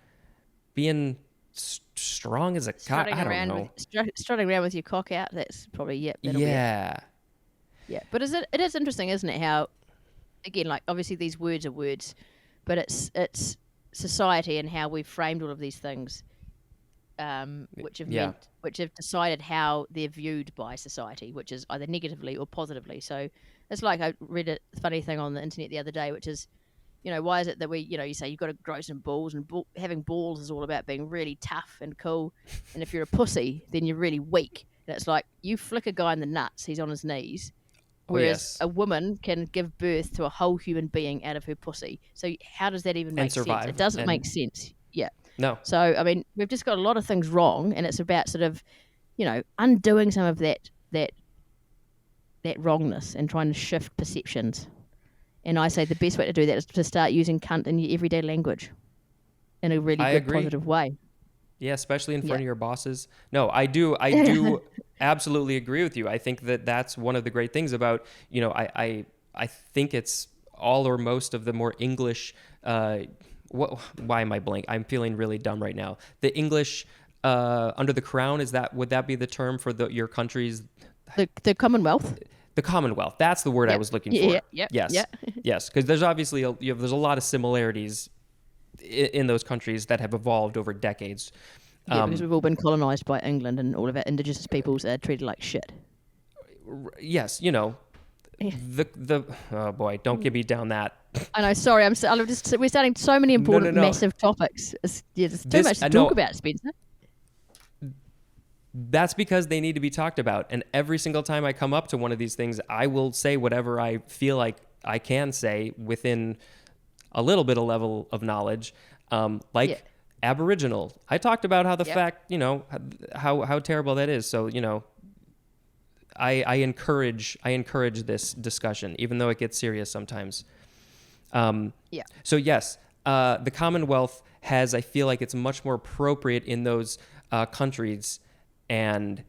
being strong as a cock. I don't know. Strutting around with your cock out. That's probably Yeah. Yeah, but it is interesting, isn't it? How, again, like obviously these words are words, but it's society and how we've framed all of these things, which have decided how they're viewed by society, which is either negatively or positively. So it's like I read a funny thing on the internet the other day, which is, why is it that you say you've got to grow some balls, and having balls is all about being really tough and cool, and if you're a pussy, then you're really weak. And it's like you flick a guy in the nuts, he's on his knees. Whereas a woman can give birth to a whole human being out of her pussy. So how does that even make sense? It doesn't make sense. Yeah. No. So, I mean, we've just got a lot of things wrong, and it's about sort of, undoing some of that wrongness and trying to shift perceptions. And I say the best way to do that is to start using cunt in your everyday language in a really good, positive way. Yeah, especially in front of your bosses. No, I do absolutely agree with you. I think that's one of the great things about, I think it's all or most of the more English, why am I blank? I'm feeling really dumb right now. The English under the crown, would that be the term for your country's? The Commonwealth? The Commonwealth. That's the word I was looking for. Yes, because there's obviously there's a lot of similarities in those countries that have evolved over decades. Yeah, because we've all been colonized by England, and all of our indigenous peoples are treated like shit. Yes, the oh boy, don't get me down that. I know. Sorry, we're starting so many important, massive topics. There's too much to talk about, Spencer. That's because they need to be talked about, and every single time I come up to one of these things, I will say whatever I feel like I can say within a little bit of level of knowledge, Aboriginal. I talked about how the fact, how terrible that is. So, I encourage this discussion, even though it gets serious sometimes. So yes, the Commonwealth I feel like it's much more appropriate in those countries, and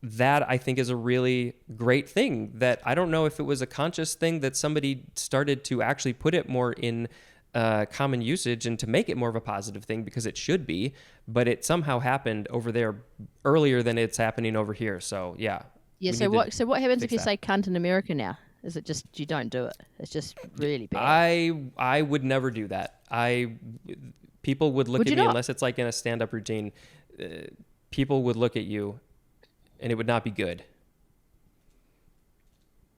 that I think is a really great thing. That I don't know if it was a conscious thing that somebody started to actually put it more in common usage and to make it more of a positive thing, because it should be, but it somehow happened over there earlier than it's happening over here. So yeah. Yeah. So what happens if you say cunt in America now? Is it just you don't do it? It's just really bad. I would never do that. People would look at me unless it's like in a stand-up routine. People would look at you, and it would not be good.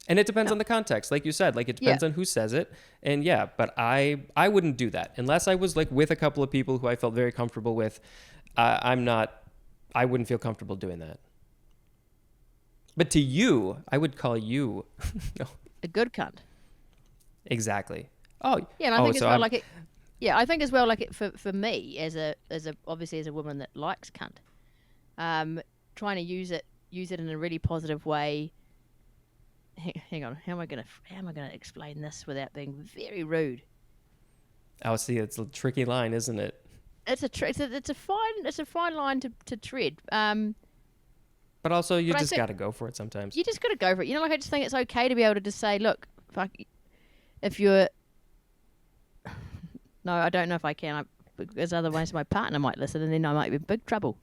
And it depends on the context, like you said. Like it depends on who says it, and but I wouldn't do that unless I was like with a couple of people who I felt very comfortable with. I wouldn't feel comfortable doing that. But to you, I would call you a good cunt. Exactly. Oh yeah, and I think I think as well, like it for me as a obviously as a woman that likes cunt, trying to use it in a really positive way. Hang on, how am I gonna explain this without being very rude? Oh, see, it's a tricky line, isn't it? It's a fine line to tread. But also, you But I just think got to go for it sometimes. you just got to go for it. Like I just think it's okay to be able to just say, look, fuck, if you're, no, I don't know if I can, because otherwise my partner might listen, and then I might be in big trouble.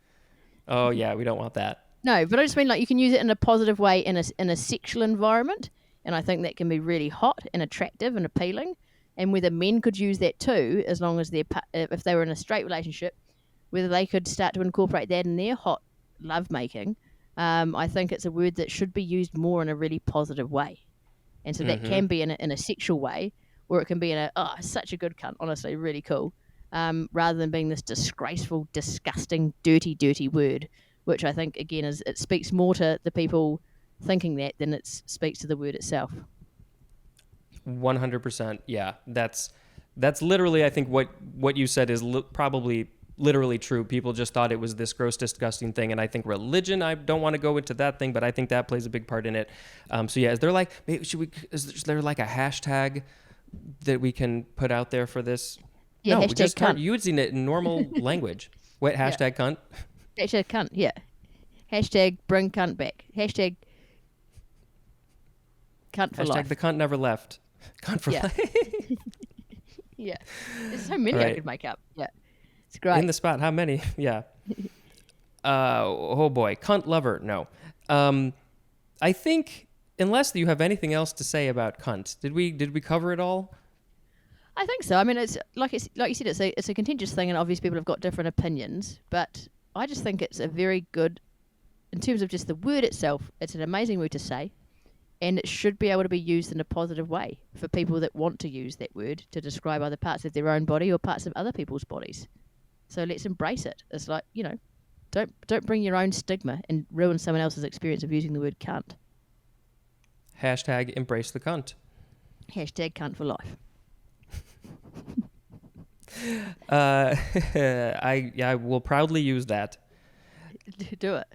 Oh, yeah, we don't want that. No, but I just mean like you can use it in a positive way in a sexual environment, and I think that can be really hot and attractive and appealing. And whether men could use that too, as long as if they were in a straight relationship, whether they could start to incorporate that in their hot love making. I think it's a word that should be used more in a really positive way, and so that can be in a sexual way, or it can be in such a good cunt, honestly, really cool, rather than being this disgraceful, disgusting, dirty word, which I think again it speaks more to the people thinking that than it speaks to the word itself. 100%. Yeah, that's literally, I think what you said is probably literally true. People just thought it was this gross, disgusting thing, and I think religion. I don't want to go into that thing, but I think that plays a big part in it. So yeah, is there like is there like a hashtag that we can put out there for this? Yeah, no, we hashtag just start cunt. using it in normal language. Wait, hashtag cunt. Hashtag cunt. Yeah. Hashtag bring cunt back. Hashtag cunt for Hashtag life. the cunt never left. Cunt for life. Yeah. There's so many Right. I could make up. Yeah. It's great. In the spot. How many? Yeah. Oh boy, cunt lover. No. I think unless you have anything else to say about cunt, did we cover it all? I think so. I mean, it's like you said, it's a contentious thing, and obviously people have got different opinions. But I just think it's a very good, in terms of just the word itself. It's an amazing word to say, and it should be able to be used in a positive way for people that want to use that word to describe other parts of their own body or parts of other people's bodies. So let's embrace it. It's like, don't bring your own stigma and ruin someone else's experience of using the word cunt. Hashtag embrace the cunt. Hashtag cunt for life. I will proudly use that. Do it.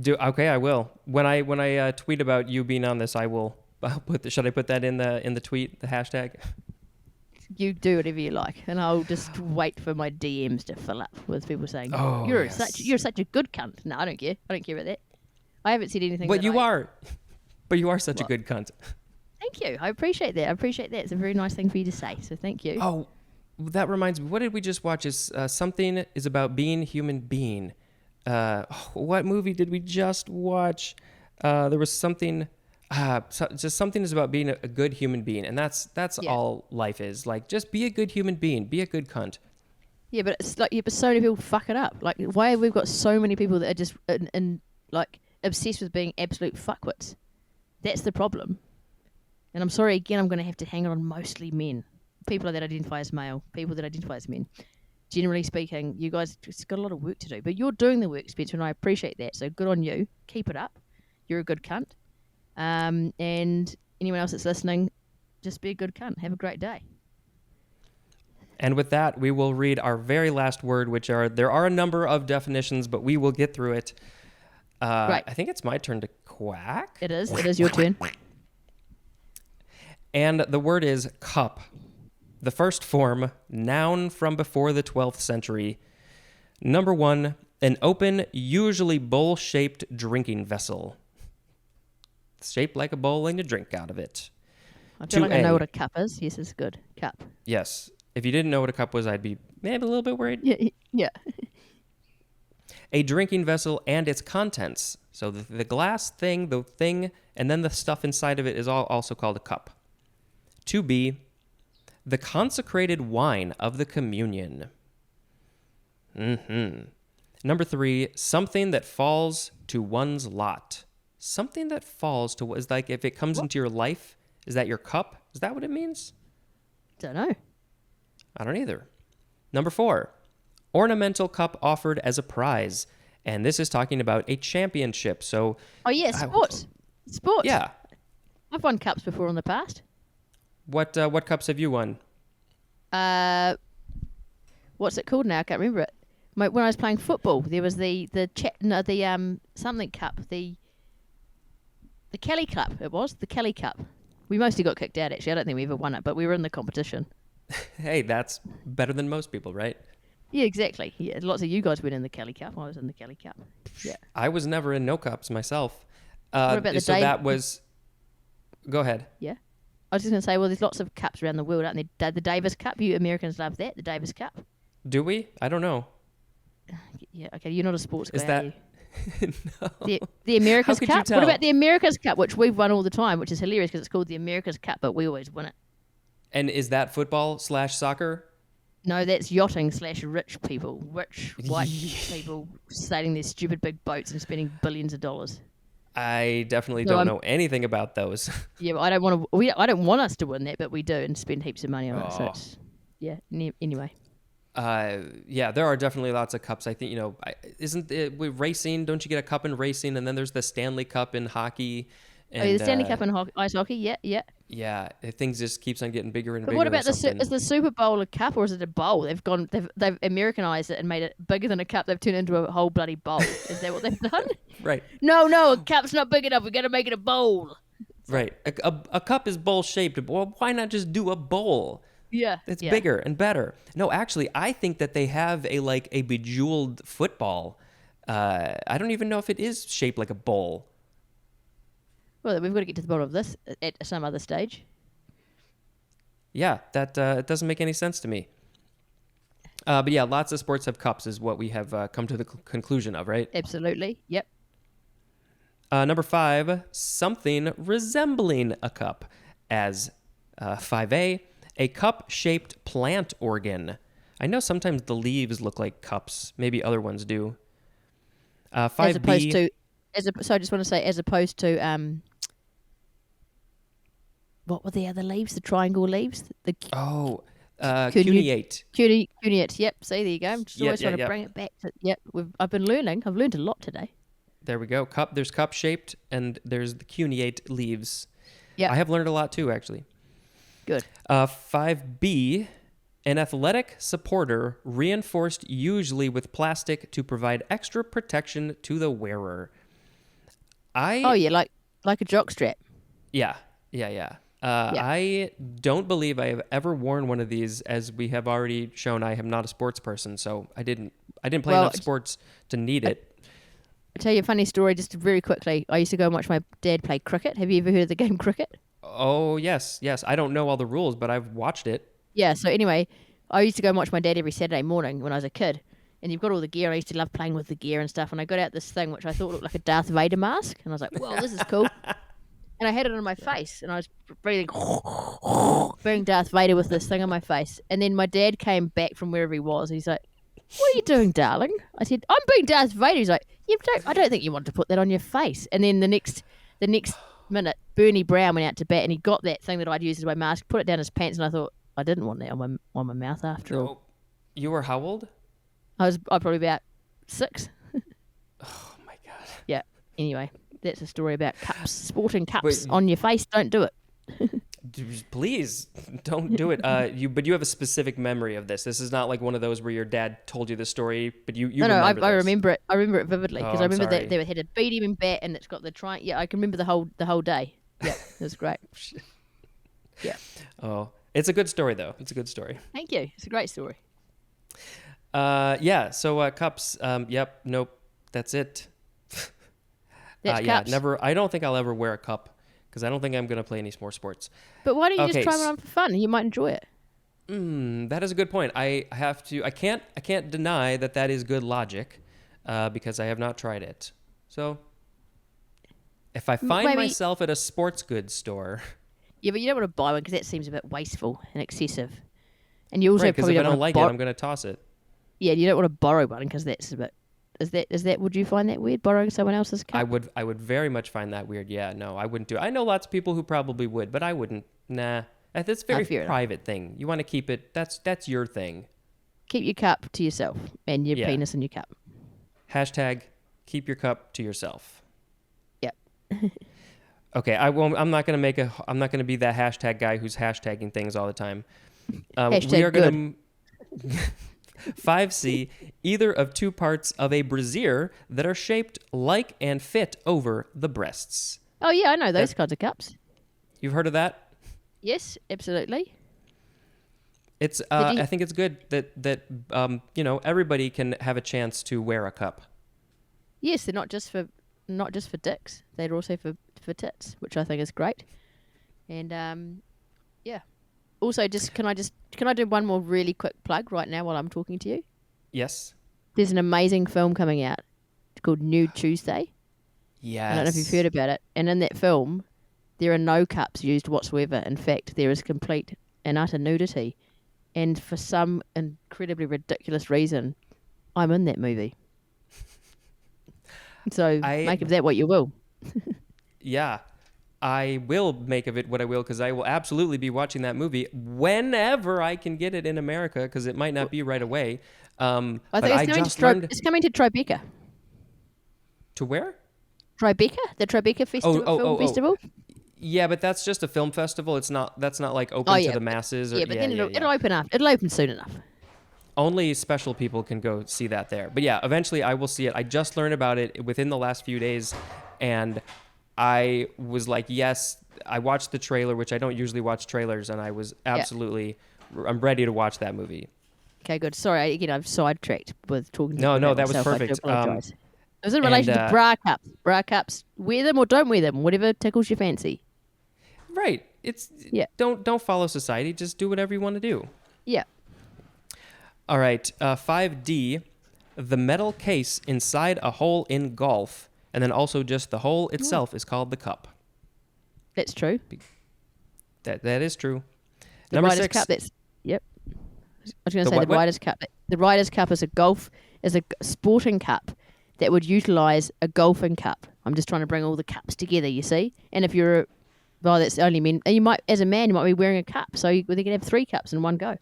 Okay, I will. When I tweet about you being on this, I'll should I put that in the tweet, the hashtag? You do whatever you like, and I'll just wait for my DMs to fill up with people saying, Oh, you're yes. you're such a good cunt." No, I don't care. I don't care about that. I haven't said anything. But you are such a good cunt. Thank you. I appreciate that. It's a very nice thing for you to say. So thank you. Oh, that reminds me. What did we just watch? Is something is about being human being. What movie did we just watch? There was something. Just something is about being a good human being, and that's all life is. Like, just be a good human being, be a good cunt. Yeah, but it's like, but so many people fuck it up. Like, why have we got so many people that are just like obsessed with being absolute fuckwits? That's the problem. And I'm sorry again, I'm going to have to hang on mostly men, people that identify as male, people that identify as men. Generally speaking, you guys just got a lot of work to do, but you're doing the work, Spencer, and I appreciate that. So good on you. Keep it up. You're a good cunt. And anyone else that's listening, just be a good cunt. Have a great day. And with that, we will read our very last word, there are a number of definitions, but we will get through it. Right. I think it's my turn to quack. It is your turn. And the word is cup. The first form, noun from before the 12th century. Number 1, an open, usually bowl-shaped drinking vessel. It's shaped like a bowl and you drink out of it. I feel like I 2A. know what a cup is. Yes, it's good. Cup. Yes. If you didn't know what a cup was, I'd be maybe a little bit worried. Yeah. A drinking vessel and its contents. So the glass thing, the thing, and then the stuff inside of it is also called a cup. 2B, the consecrated wine of the communion. Number 3, something that falls to one's lot. Something that falls to, is like if it comes into your life, is that your cup? Is that what it means? Don't know. I don't either. Number 4, ornamental cup offered as a prize. And this is talking about a championship. So, Oh yeah, sports. Sports. yeah. I've won cups before in the past. What cups have you won? What's it called now? I can't remember it. When I was playing football, there was the something cup, the Kelly Cup. It was the Kelly Cup. We mostly got kicked out. Actually, I don't think we ever won it, but we were in the competition. Hey, that's better than most people, right? Yeah, exactly. Yeah, lots of you guys went in the Kelly Cup. I was in the Kelly Cup. Yeah. I was never in no cups myself. What about the so Dave? that was. Go ahead. Yeah. I was just going to say, well, there's lots of cups around the world, aren't there? The Davis Cup. You Americans love that, the Davis Cup. Do we? I don't know. Yeah. Okay. You're not a sports guy. Is that? Are you? No. The America's How could you Cup. tell? What about the America's Cup, which we've won all the time, which is hilarious because it's called the America's Cup, but we always win it. And is that football/soccer? No, that's yachting / rich people, rich white people sailing their stupid big boats and spending billions of dollars. I definitely No, don't know anything about those. Yeah, but I don't want to. I don't want us to win that, but we do and spend heaps of money on it. So Oh. it's Anyway, Yeah, there are definitely lots of cups. I think isn't it with racing? Don't you get a cup in racing? And then there's the Stanley Cup in hockey. And, the Stanley Cup and ice hockey. Yeah. Yeah, things just keeps on getting bigger and But bigger. what about something. is the Super Bowl a cup or is it a bowl? They've Americanized it and made it bigger than a cup. They've turned it into a whole bloody bowl. Is that what they've done? Right. No, a cup's not big enough. We got to make it a bowl. Right. A cup is bowl shaped. Well, why not just do a bowl? Yeah, It's bigger and better. No, actually, I think that they have a bejeweled football. I don't even know if it is shaped like a bowl. Well, we've got to get to the bottom of this at some other stage. Yeah, that it doesn't make any sense to me. But yeah, lots of sports have cups, is what we have come to the conclusion of, right? Absolutely. Yep. Number 5, something resembling a cup, as 5A, a cup-shaped plant organ. I know sometimes the leaves look like cups. Maybe other ones do. 5B, As opposed to, so I just want to say, as opposed to what were the other leaves? The triangle leaves. cuneate. Cuneate. Yep. See, there you go. I'm just Yep, always trying to yep. bring it back to. Yep. I've been learning. I've learned a lot today. There we go. Cup. There's cup-shaped, and there's the cuneate leaves. Yeah. I have learned a lot too, actually. Good. 5B, an athletic supporter reinforced usually with plastic to provide extra protection to the wearer. Oh yeah, like a jockstrap. Yeah. I don't believe I have ever worn one of these, as we have already shown. I am not a sports person, so I didn't play enough sports to need it. I'll tell you a funny story just very quickly. I used to go and watch my dad play cricket. Have you ever heard of the game cricket? Oh, yes. I don't know all the rules, but I've watched it. Yeah, so anyway, I used to go and watch my dad every Saturday morning when I was a kid. And you've got all the gear. I used to love playing with the gear and stuff. And I got out this thing which I thought looked like a Darth Vader mask. And I was like, whoa, this is cool. And I had it on my face. And I was breathing Darth Vader with this thing on my face. And then my dad came back from wherever he was. And he's like, what are you doing, darling? I said, I'm being Darth Vader. He's like, I don't think you want to put that on your face. And then the next minute, Bernie Brown went out to bat and he got that thing that I'd used as my mask, put it down his pants, and I thought, I didn't want that on my mouth after all. You were how old? I was probably about 6. Oh, my God. Yeah. Anyway, that's a story about cups, sporting cups on your face. Don't do it. Please don't do it. But you have a specific memory of this. This is not like one of those where your dad told you the story, but you No, remember I this. remember it. I remember it vividly because I I'm remember sorry. that they had a beat him in bat and it's got the triangle. Yeah, I can remember the whole day. Yeah, it was great. Yeah. Oh, it's a good story though. It's a good story. Thank you. It's a great story. Yeah. So cups. Yep. Nope. That's it. That's yeah. cups. Never. I don't think I'll ever wear a cup because I don't think I'm gonna play any more sports. But why don't you Okay, just try one on for fun? You might enjoy it. That is a good point. I can't deny that is good logic, because I have not tried it. So if I find Maybe- myself at a sports goods store, Yeah, but you don't want to buy one because that seems a bit wasteful and excessive. And you also right? Because probably if I don't don't want like to it, I'm gonna toss it. Yeah, you don't want to borrow one because that's a bit. Is that? Would you find that weird borrowing someone else's cup? I would very much find that weird. Yeah, no, I wouldn't do it. I know lots of people who probably would, but I wouldn't. Nah, that's a very fair enough. private thing. You want to keep it. That's your thing. Keep your cup to yourself and your Yeah. penis in your cup. Hashtag keep your cup to yourself. Yep. Okay, I won't. I'm not gonna be that hashtag guy who's hashtagging things all the time. We Hashtag are gonna. 5C, either of two parts of a brassiere that are shaped like and fit over the breasts. Oh yeah, I know those kinds of cups. You've heard of that? Yes, absolutely. It's. Did you- I think it's good that everybody can have a chance to wear a cup. Yes, they're not just for dicks. They're also for tits, which I think is great. And yeah. Also, can I do one more really quick plug right now while I'm talking to you? Yes. There's an amazing film coming out. It's called Nude Tuesday. Yes. I don't know if you've heard about it. And in that film, there are no cups used whatsoever. In fact, there is complete and utter nudity. And for some incredibly ridiculous reason, I'm in that movie. So make of that what you will. Yeah. I will make of it what I will, because I will absolutely be watching that movie whenever I can get it in America, because it might not be right away. I But think I just learned it's coming to Tribeca. to where? Tribeca? The Tribeca Film Festival? Yeah, but that's just a film festival. That's not like open to the masses. Or, Yeah, but then it'll open up. It'll open soon enough. Only special people can go see that there. But yeah, eventually I will see it. I just learned about it within the last few days, and I was like, yes. I watched the trailer, which I don't usually watch trailers, and I was absolutely, I'm ready to watch that movie. Okay, good. Sorry, again, I've sidetracked with talking to you. No, that was myself. perfect. I do apologise. It was in relation to bra cups. Bra cups, wear them or don't wear them, whatever tickles your fancy. Right. Don't follow society. Just do whatever you want to do. Yeah. All right. 5D, the metal case inside a hole in golf, and then also just the hole itself is called the cup. That's true. That is true. The Number Ryder's 6. Cup. Yep. I was going to say what? Ryder's Cup. The Ryder's Cup is a sporting cup that would utilise a golfing cup. I'm just trying to bring all the cups together. You see, and if you're that's only men. You might, as a man, you might be wearing a cup, so they can have 3 cups in one go.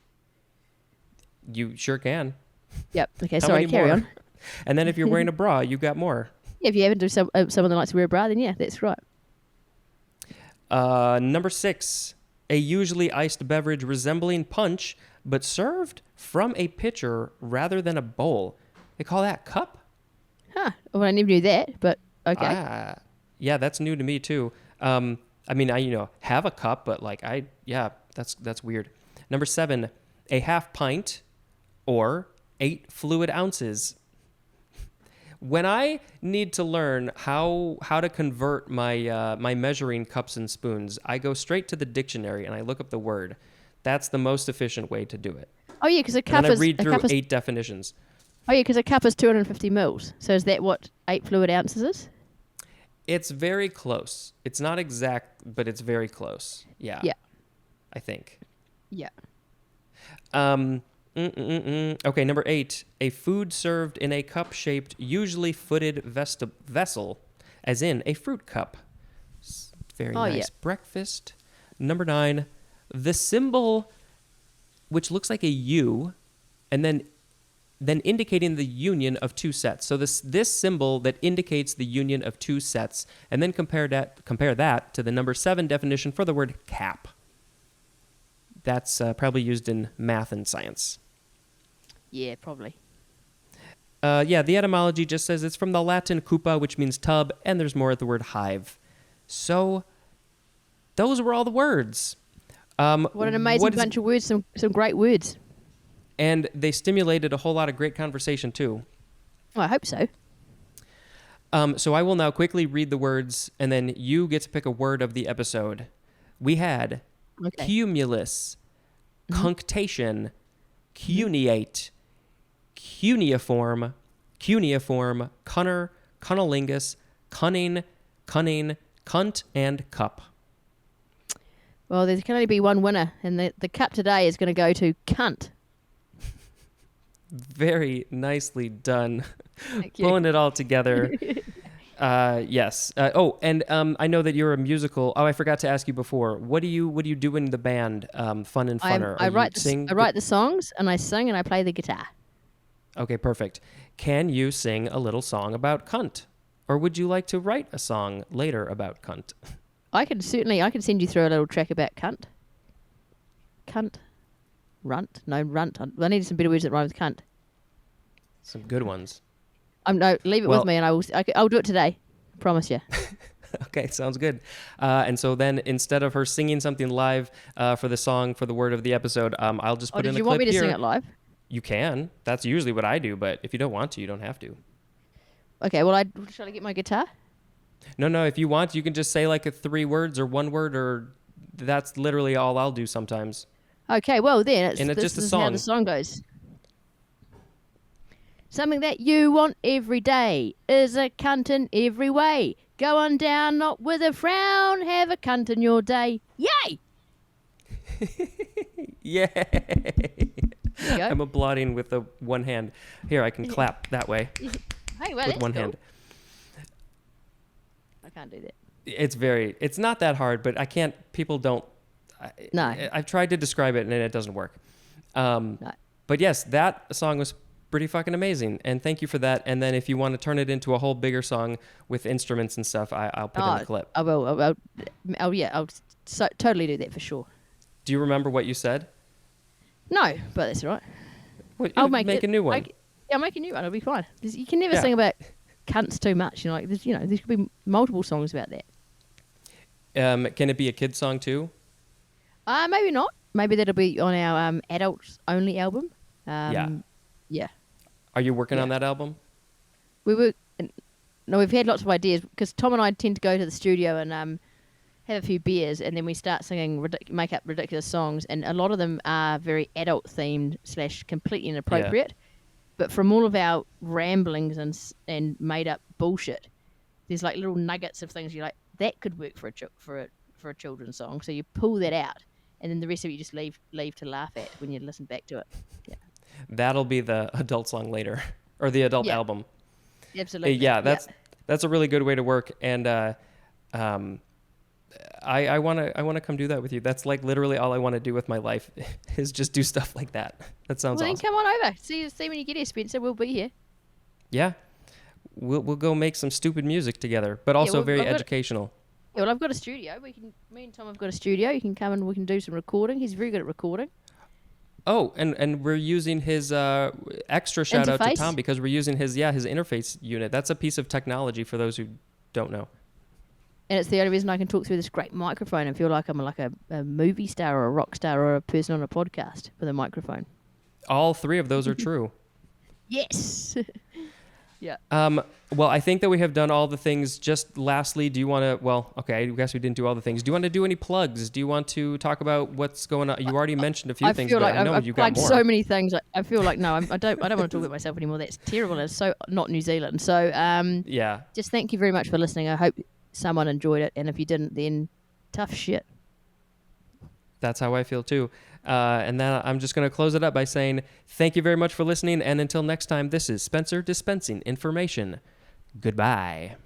You sure can. Yep. Okay. How Sorry. many Carry more? on. And then if you're wearing a bra, you got more. Yeah, if you happen to someone that likes to wear a bra, then yeah, that's right. Number 6, a usually iced beverage resembling punch, but served from a pitcher rather than a bowl. They call that cup? Huh. Well, I never knew that, but okay. Yeah, that's new to me too. I mean, I have a cup, but that's weird. Number 7, a half pint or 8 fluid ounces. When I need to learn how to convert my my measuring cups and spoons, I go straight to the dictionary and I look up the word. That's the most efficient way to do it. Oh yeah, because a cup And I is read through 8 definitions. Oh yeah, because a cup is 250 mils. So is that what 8 fluid ounces is? It's very close. It's not exact, but it's very close. Yeah. Yeah. I think. Yeah. Okay, number 8. A food served in a cup-shaped, usually footed vessel, as in a fruit cup. Very nice. Yeah. Breakfast. Number 9. The symbol, which looks like a U, and then indicating the union of 2 sets. So this symbol that indicates the union of 2 sets, and then compare that to the number 7 definition for the word cap. That's probably used in math and science. Yeah, probably. The etymology just says it's from the Latin cupa, which means tub, and there's more at the word hive. So those were all the words. What an amazing bunch of words, some great words. And they stimulated a whole lot of great conversation, too. Well, I hope so. So I will now quickly read the words, and then you get to pick a word of the episode. We had cumulus, cunctation, cuneate, cuneiform, cunner, cunnilingus, cunning, cunt, and cup. Well, there can only be one winner, and the cup today is going to go to cunt. Very nicely done. Thank you. Pulling it all together. Yes. I know that you're a musical. Oh, I forgot to ask you before. What do you do in the band? Fun and Funner. I write the songs, and I sing, and I play the guitar. Okay, perfect. Can you sing a little song about cunt? Or would you like to write a song later about cunt? I can send you through a little track about cunt. Cunt. Runt. No, runt. I need some better words that rhyme with cunt. Some good ones. No, leave it with me, and I'll do it today. Promise you. Okay, sounds good. And so then instead of her singing something live for the song, for the word of the episode, I'll just put in the clip here. Did you want me to sing it live? You can. That's usually what I do, but if you don't want to, you don't have to. Okay, well, shall I get my guitar? No, if you want, you can just say like 3 words or 1 word, or that's literally all I'll do sometimes. Okay, well then, it's just a this song. is how the song goes. Something that you want every day is a cunt in every way. Go on down, not with a frown, have a cunt in your day. Yay! Yay! There you go. I'm applauding with the one hand. Here, I can clap that way Hey, well, with one hand. I can't do that. It's not that hard, but I can't, people don't. No. I've tried to describe it and it doesn't work. No. But yes, that song was pretty fucking amazing, and thank you for that. And then if you want to turn it into a whole bigger song with instruments and stuff, I'll put in the clip. I will. I'll totally do that for sure. Do you remember what you said? No, but that's all right. Well, I'll make a new one. I'll make a new one. It'll be fine. You can never sing about cunts too much. Like there could be multiple songs about that. Can it be a kid song too? Maybe not. Maybe that'll be on our adults only album. Yeah. Are you working on that album? We've had lots of ideas because Tom and I tend to go to the studio and have a few beers, and then we start singing, make up ridiculous songs, and a lot of them are very adult themed / completely inappropriate. Yeah. But from all of our ramblings and made up bullshit, there's like little nuggets of things you're like, that could work for a children's song. So you pull that out, and then the rest of it you just leave to laugh at when you listen back to it. Yeah. That'll be the adult song later, or the adult album. Absolutely. That's a really good way to work, and I want to come do that with you. That's like literally all I want to do with my life is just do stuff like that. That sounds awesome. Then come on over. See when you get here, Spencer. We'll be here. Yeah, we'll go make some stupid music together, but also very educational. Well, I've got a studio. Me and Tom have got a studio. You can come and we can do some recording. He's very good at recording. Oh, and we're using his extra shout out to Tom because we're using his interface unit. That's a piece of technology for those who don't know. And it's the only reason I can talk through this great microphone and feel like I'm like a movie star or a rock star or a person on a podcast with a microphone. All 3 of those are true. Yes. Yeah. Well, I think that we have done all the things. Just lastly, do you want to, I guess we didn't do all the things. Do you want to do any plugs? Do you want to talk about what's going on? You already mentioned a few things, but I know you got more. So many things. I feel like, no, I don't want to talk about myself anymore. That's terrible. It's so not New Zealand. So, just thank you very much for listening. I hope someone enjoyed it. And if you didn't, then tough shit. That's how I feel too. And then I'm just going to close it up by saying thank you very much for listening. And until next time, this is Spencer dispensing information. Goodbye.